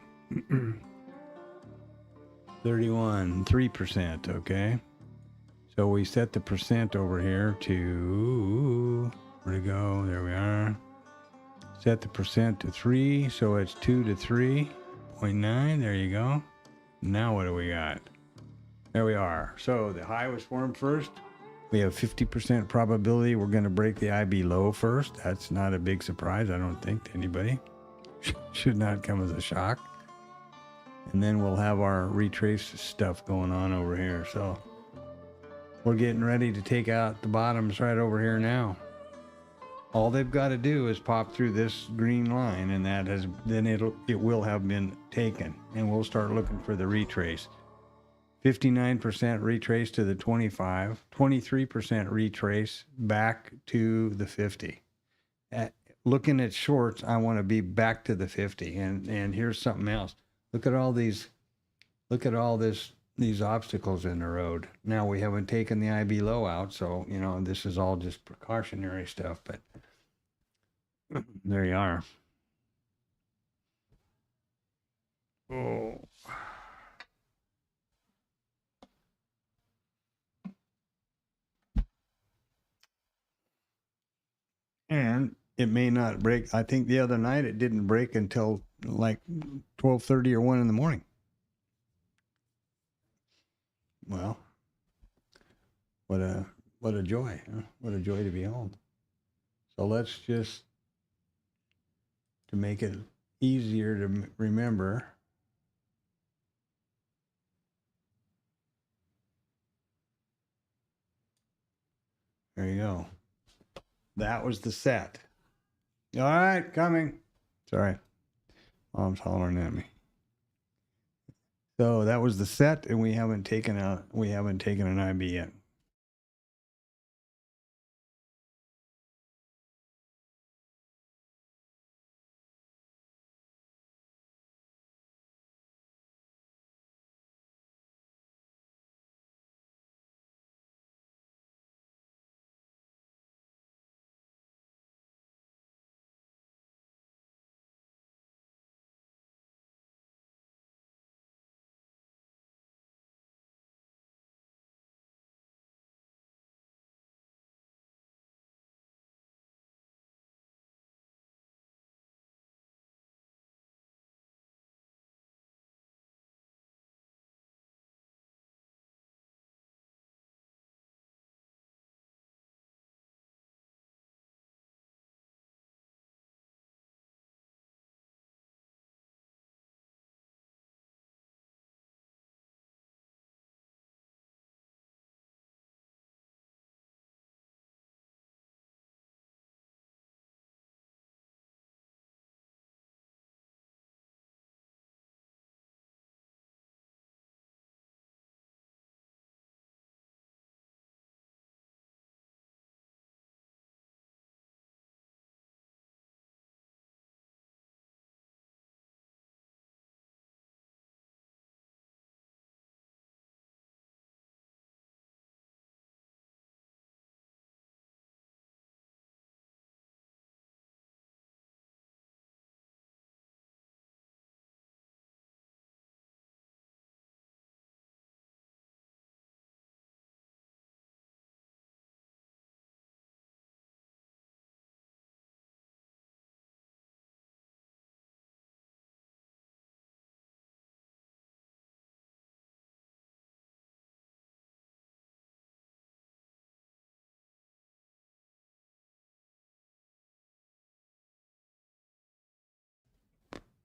31, 3%. Okay. So we set the percent over here to, where'd it go? There we are. Set the percent to 3, so it's 2 to 3.9. There you go. Now what do we got? There we are. So the high was formed first. We have 50% probability we're going to break the IB low first. That's not a big surprise, I don't think, to anybody. Should not come as a shock. And then we'll have our retrace stuff going on over here. So we're getting ready to take out the bottoms right over here now. All they've got to do is pop through this green line, and then it will have been taken, and we'll start looking for the retrace. 59% retrace to the 25, 23% retrace back to the 50. Looking at shorts, I want to be back to the 50. And here's something else. Look at all these obstacles in the road. Now we haven't taken the IB low out, so this is all just precautionary stuff, but there you are. Oh. And it may not break. I think the other night it didn't break until like 12:30 or 1 in the morning. Well, what a joy. Huh? What a joy to behold. So let's just, to make it easier to remember, there you go. That was the set. All right, coming. Sorry. Mom's hollering at me. So that was the set, and we haven't taken an IB yet.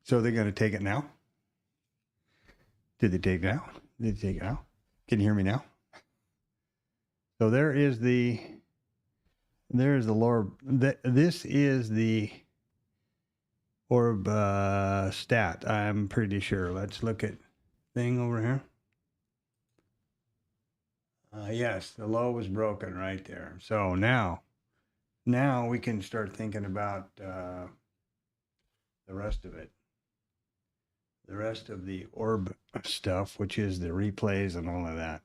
So they're going to take it now? Did they take it out? Did they take it out? Can you hear me now? So there is the lower. This is the orb stat. I'm pretty sure. Let's look at thing over here. Yes, the low was broken right there. So now we can start thinking about the rest of it. the rest of the ORB stuff, which is the replays and all of that.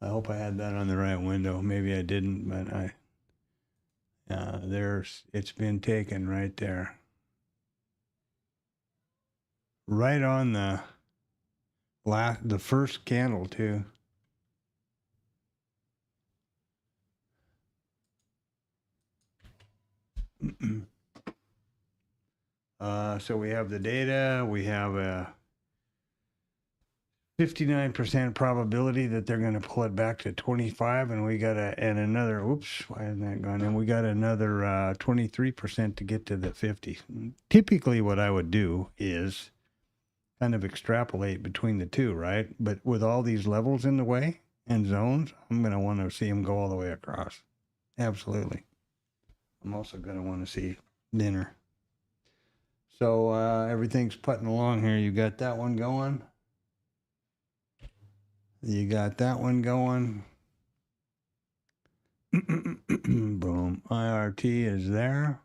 I hope I had that on the right window. Maybe I didn't, but it's been taken right there. Right on the first candle too. So we have the data. We have a 59% probability that they're going to pull it back to 25, and we got another. Oops, why hasn't that gone? And we got another 23% to get to the 50. Typically, what I would do is kind of extrapolate between the two, right? But with all these levels in the way and zones, I'm going to want to see them go all the way across. Absolutely. I'm also going to want to see dinner. So everything's putting along here. You got that one going. You got that one going. Boom. IRT is there.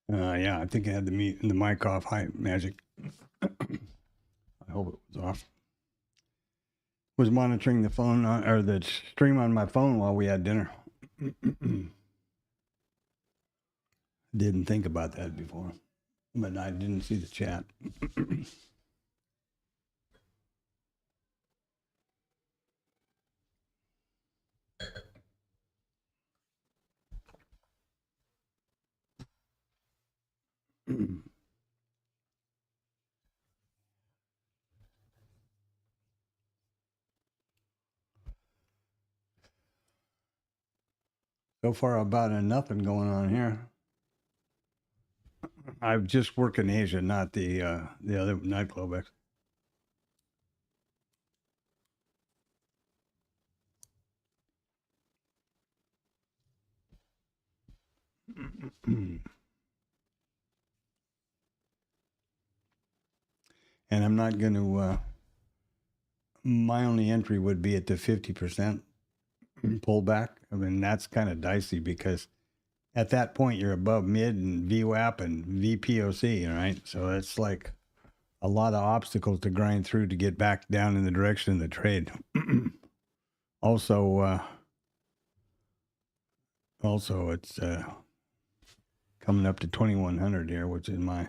Yeah, I think I had the mic off. Hi, Magic. I hope it was off. Was monitoring the phone or the stream on my phone while we had dinner. Didn't think about that before, but I didn't see the chat. So far, about nothing going on here. I've just worked in Asia, not the other nightclub. And I'm not going to. My only entry would be at the 50% pullback. I mean, that's kind of dicey because at that point you're above mid and VWAP and VPOC, right? So it's like a lot of obstacles to grind through to get back down in the direction of the trade. Also, it's coming up to 2100 here, which is my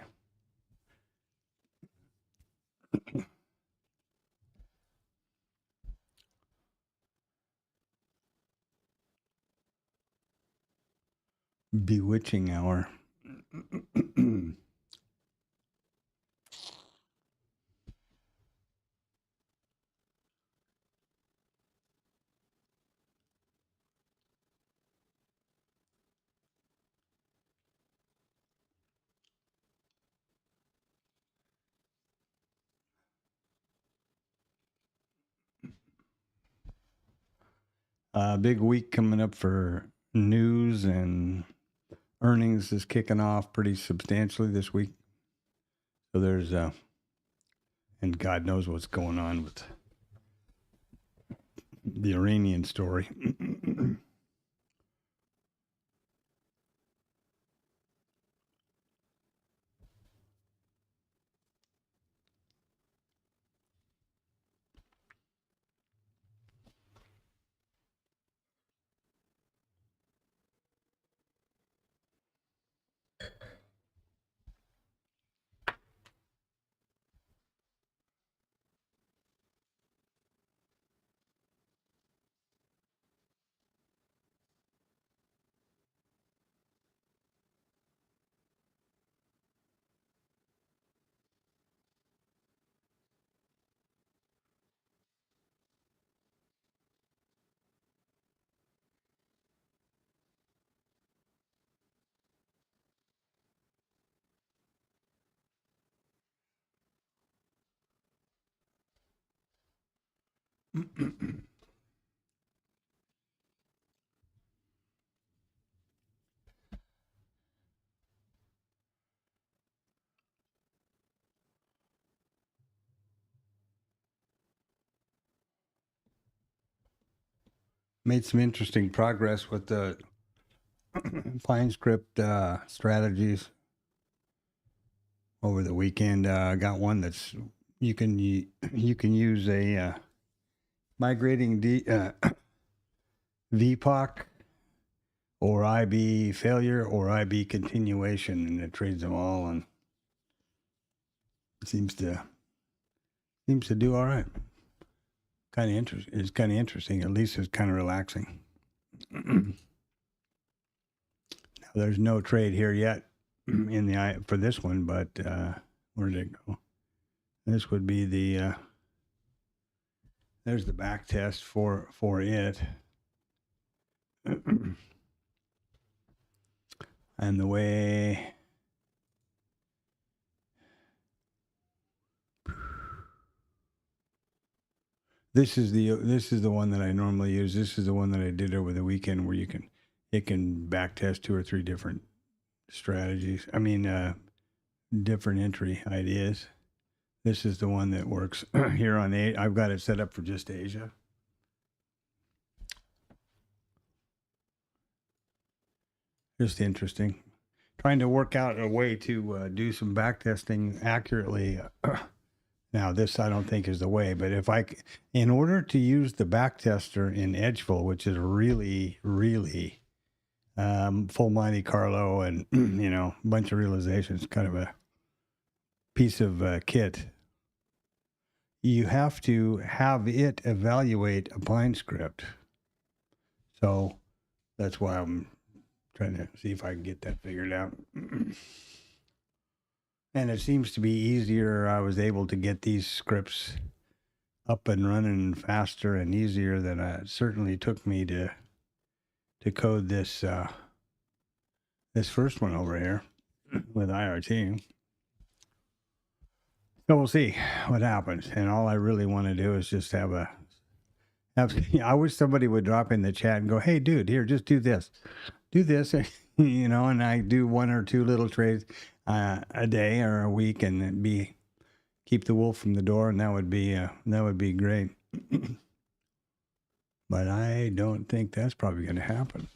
bewitching hour. Big week coming up for news, and earnings is kicking off pretty substantially this week. So there's and God knows what's going on with the Iranian story. Made some interesting progress with the Pine Script strategies over the weekend. I got one that's you can use a migrating VPOC or IB failure or IB continuation, and it trades them all, and seems to do all right. Kind of interesting. It's kind of interesting. At least it's kind of relaxing. Now, there's no trade here yet in the for this one, but where did it go? This would be the there's the back test for it. And the way this is the one that I normally use. This is the one that I did over the weekend where it can back test 2 or 3 different strategies. I mean, different entry ideas. This is the one that works here on 8. I've got it set up for just Asia. Just interesting. trying to work out a way to do some back testing accurately. Now, this I don't think is the way, but in order to use the back tester in Edgeville, which is really, really full Monte Carlo and a bunch of realizations, kind of a piece of kit, you have to have it evaluate a pine script. So that's why I'm trying to see if I can get that figured out. And it seems to be easier. I was able to get these scripts up and running faster and easier than it certainly took me to code this this first one over here with IRT. So we'll see what happens. And all I really want to do is just have I wish somebody would drop in the chat and go, "Hey, dude, here, just do this, and I do one or two little trades a day or a week, and it'd keep the wolf from the door, and that would be great." But I don't think that's probably going to happen.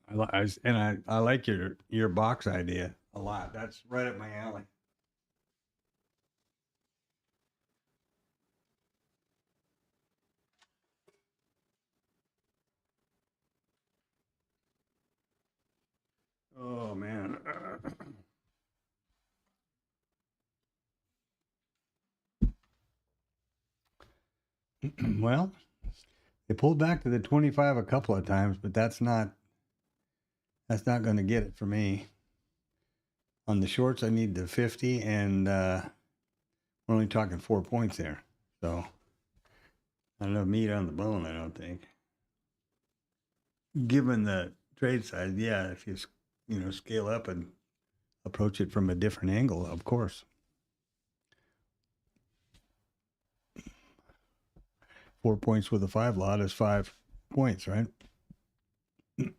I like your box idea a lot. That's right up my alley. Oh man. Well, they pulled back to the 25 a couple of times, but that's not going to get it for me. On the shorts, I need the 50, and we're only talking 4 points there. So, not enough meat on the bone, I don't think. Given the trade size, yeah, if you scale up and approach it from a different angle, of course. 4 points with a 5 lot is 5 points, right? Let's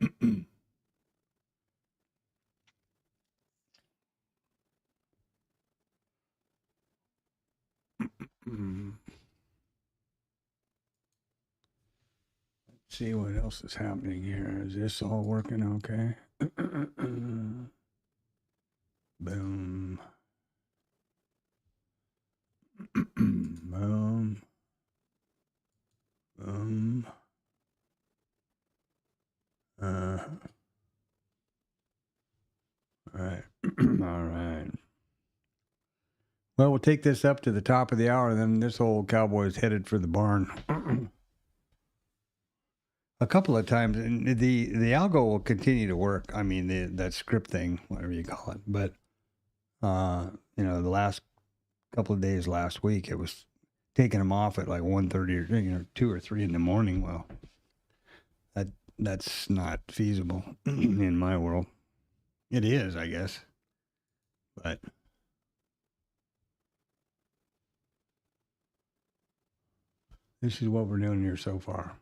see what else is happening here. Is this all working okay? Boom. Boom. Boom. All right. All right. Well, we'll take this up to the top of the hour, and then this old cowboy is headed for the barn. A couple of times, and the algo will continue to work. I mean, that script thing, whatever you call it. But the last couple of days last week, it was taking them off at like 1:30 or 2 or 3 in the morning. Well, that's not feasible in my world. It is, I guess, but this is what we're doing here so far.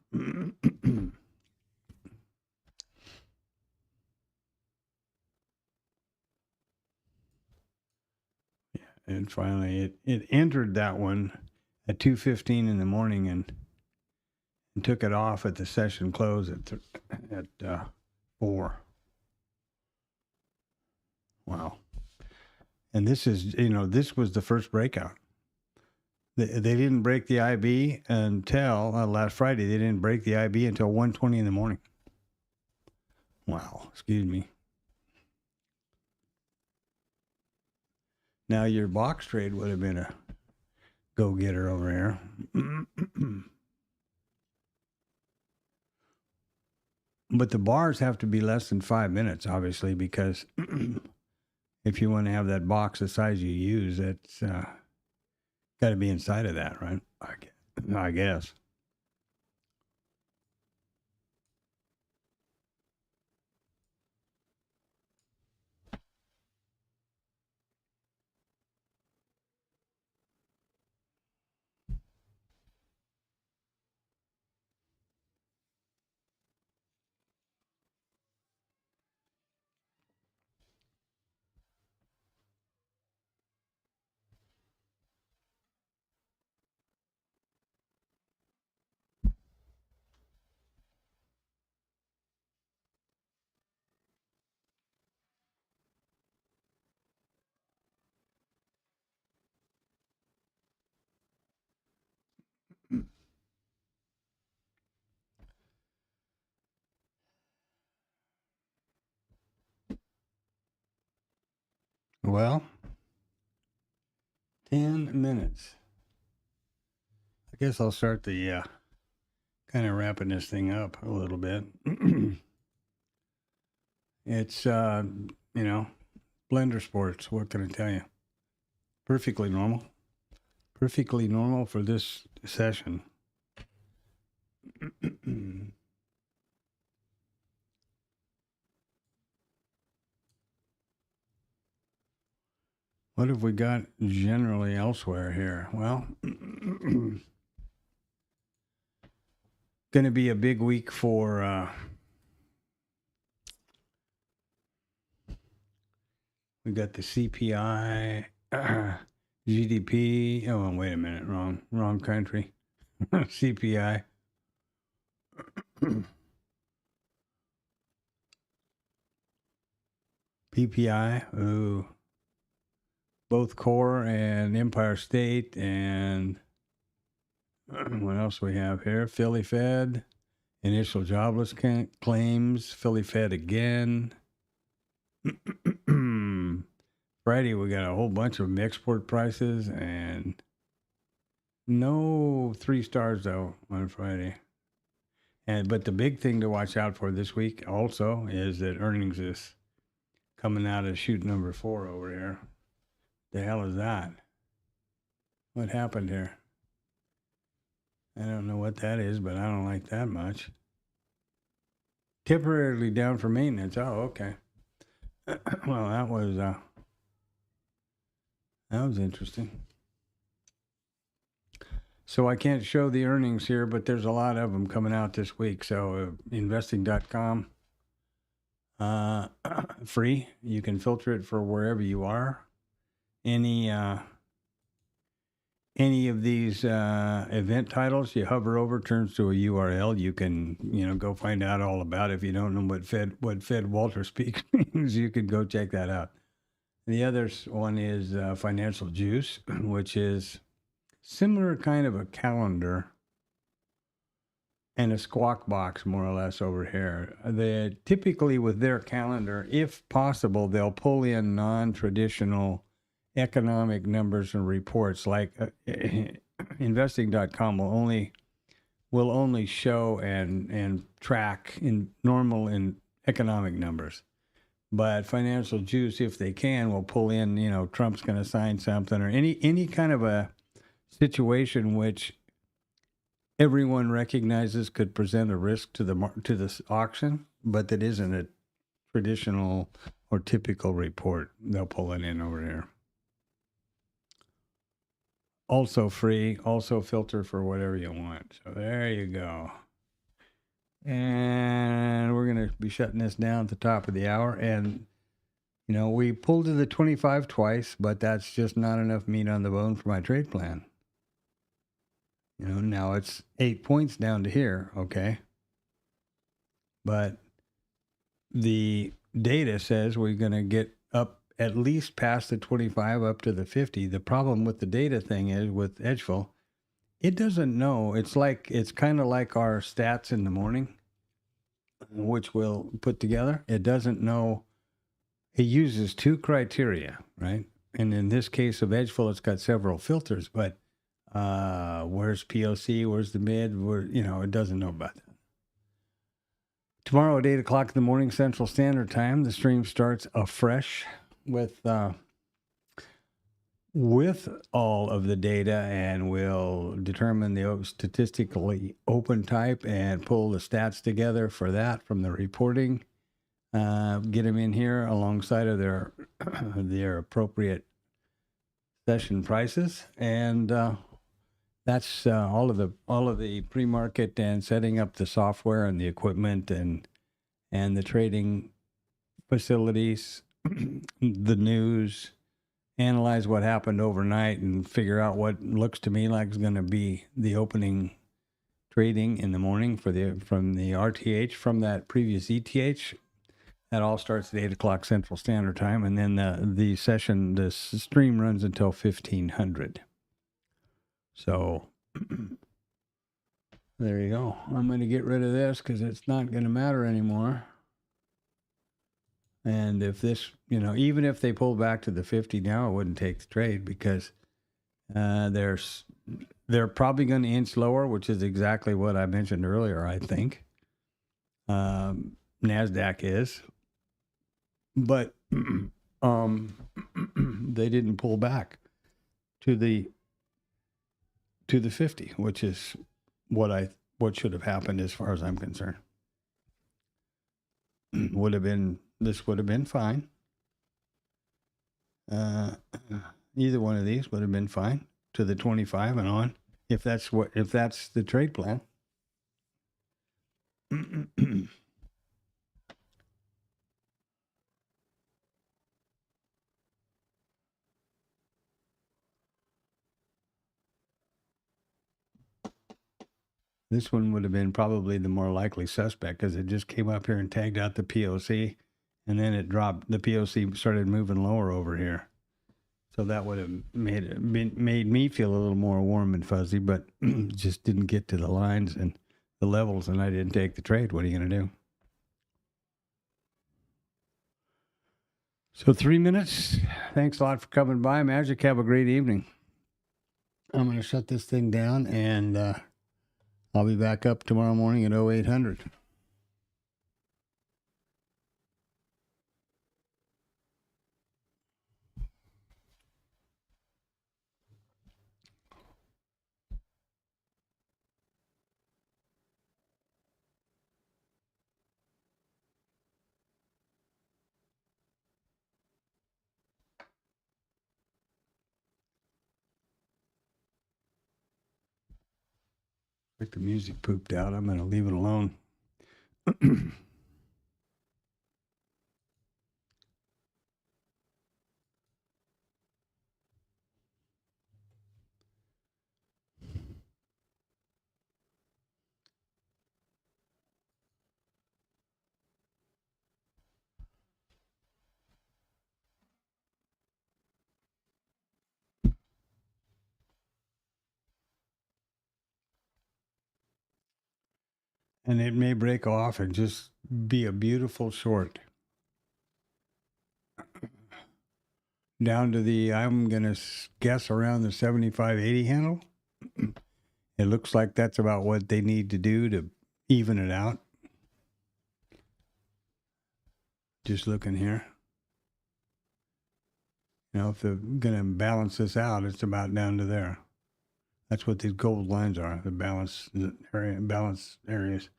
Yeah, and finally, it entered that one at 2:15 in the morning and took it off at the session close at 4. Wow. And this was the first breakout. They didn't break the IB until last Friday. They didn't break the IB until 1:20 in the morning. Wow. Excuse me. Now your box trade would have been a go-getter over here. But the bars have to be less than 5 minutes, obviously, because if you want to have that box the size you use, it's got to be inside of that, right? I guess. Well, 10 minutes. I guess I'll start the kind of wrapping this thing up a little bit. It's, blender sports. What can I tell you? Perfectly normal. Perfectly normal for this session. What have we got generally elsewhere here? Well, going to be a big week for we got the CPI, GDP. Oh, wait a minute, wrong country. CPI. PPI. Ooh. Both Core and Empire State, and what else we have here? Philly Fed, initial jobless claims, Philly Fed again. Friday, we got a whole bunch of export prices, and no 3 stars, though, on Friday. But the big thing to watch out for this week also is that earnings is coming out of chute number 4 over here. The hell is that? What happened here? I don't know what that is, but I don't like that much. Temporarily down for maintenance. Oh, okay. Well, that was interesting. So I can't show the earnings here, but there's a lot of them coming out this week. So investing.com, free. You can filter it for wherever you are. Any of these event titles you hover over turns to a URL. You can go find out all about it. If you don't know what Fed Walter speaks means, you can go check that out. The other one is Financial Juice, which is similar kind of a calendar and a squawk box, more or less, over here. They typically, with their calendar, if possible, they'll pull in non-traditional economic numbers and reports. Like investing.com will only show and track in normal and economic numbers. But Financial Juice, if they can, will pull in, Trump's going to sign something, or any kind of a situation which everyone recognizes could present a risk to this auction, but that isn't a traditional or typical report. They'll pull it in over here. Also free, also filter for whatever you want. So there you go. And we're going to be shutting this down at the top of the hour. And, we pulled to the 25 twice, but that's just not enough meat on the bone for my trade plan. Now it's 8 points down to here, okay? But the data says we're going to get up at least past the 25 up to the 50. The problem with the data thing is with Edgeville, it doesn't know. It's kind of like our stats in the morning, which we'll put together. It doesn't know. It uses 2 criteria, right? And in this case of Edgeville, it's got several filters, but where's POC? Where's the mid? It doesn't know about that. Tomorrow at 8 o'clock in the morning, Central Standard Time, the stream starts afresh with all of the data, and we'll determine the statistically open type and pull the stats together for that from the reporting. Get them in here alongside of their appropriate session prices, and that's all of the pre-market and setting up the software and the equipment and the trading facilities, the news, analyze what happened overnight, and figure out what looks to me like is going to be the opening trading in the morning from the RTH from that previous ETH. That all starts at 8 o'clock Central Standard Time, and then the stream runs until 1500. So there you go. I'm going to get rid of this because it's not going to matter anymore. And if this, even if they pull back to the 50 now, I wouldn't take the trade because they're probably going to inch lower, which is exactly what I mentioned earlier, I think. NASDAQ is. But they didn't pull back to the 50, which is what should have happened as far as I'm concerned. This would have been fine. Either one of these would have been fine to the 25 and on, if that's the trade plan. This one would have been probably the more likely suspect because it just came up here and tagged out the POC, and then it dropped. The POC started moving lower over here. So that would have made me feel a little more warm and fuzzy, but just didn't get to the lines and the levels, and I didn't take the trade. What are you going to do? So 3 minutes. Thanks a lot for coming by. Magic, have a great evening. I'm going to shut this thing down, and I'll be back up tomorrow morning at 0800. Like the music pooped out. I'm going to leave it alone. And it may break off and just be a beautiful short. Down to I'm going to guess around the 75.80 handle. It looks like that's about what they need to do to even it out. Just looking here. If they're going to balance this out, it's about down to there. That's what these gold lines are, the balance areas.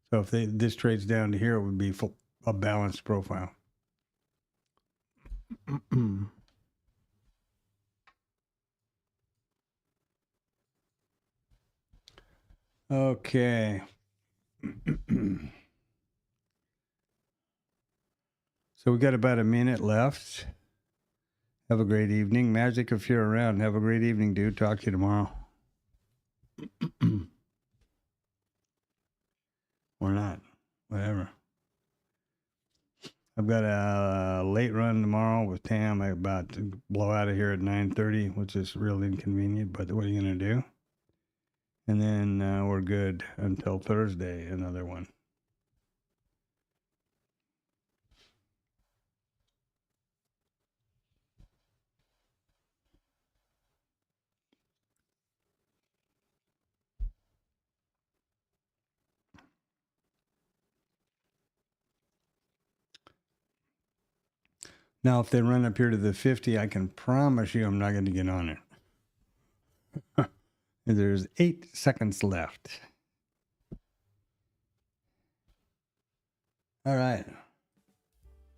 So if this trades down to here, it would be a balanced profile. Okay. So we got about a minute left. Have a great evening. Magic, if you're around, have a great evening, dude. Talk to you tomorrow. Or not. Whatever. I've got a late run tomorrow with Tam. I'm about to blow out of here at 9:30, which is real inconvenient, but what are you going to do? And then we're good until Thursday, another one. Now, if they run up here to the 50, I can promise you I'm not going to get on it. There's 8 seconds left. All right.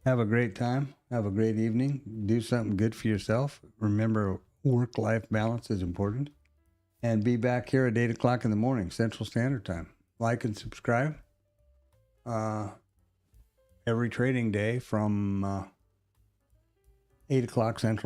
Have a great time. Have a great evening. Do something good for yourself. Remember, work-life balance is important. And be back here at 8 o'clock in the morning, Central Standard Time. Like and subscribe. Every trading day from 8 o'clock Central.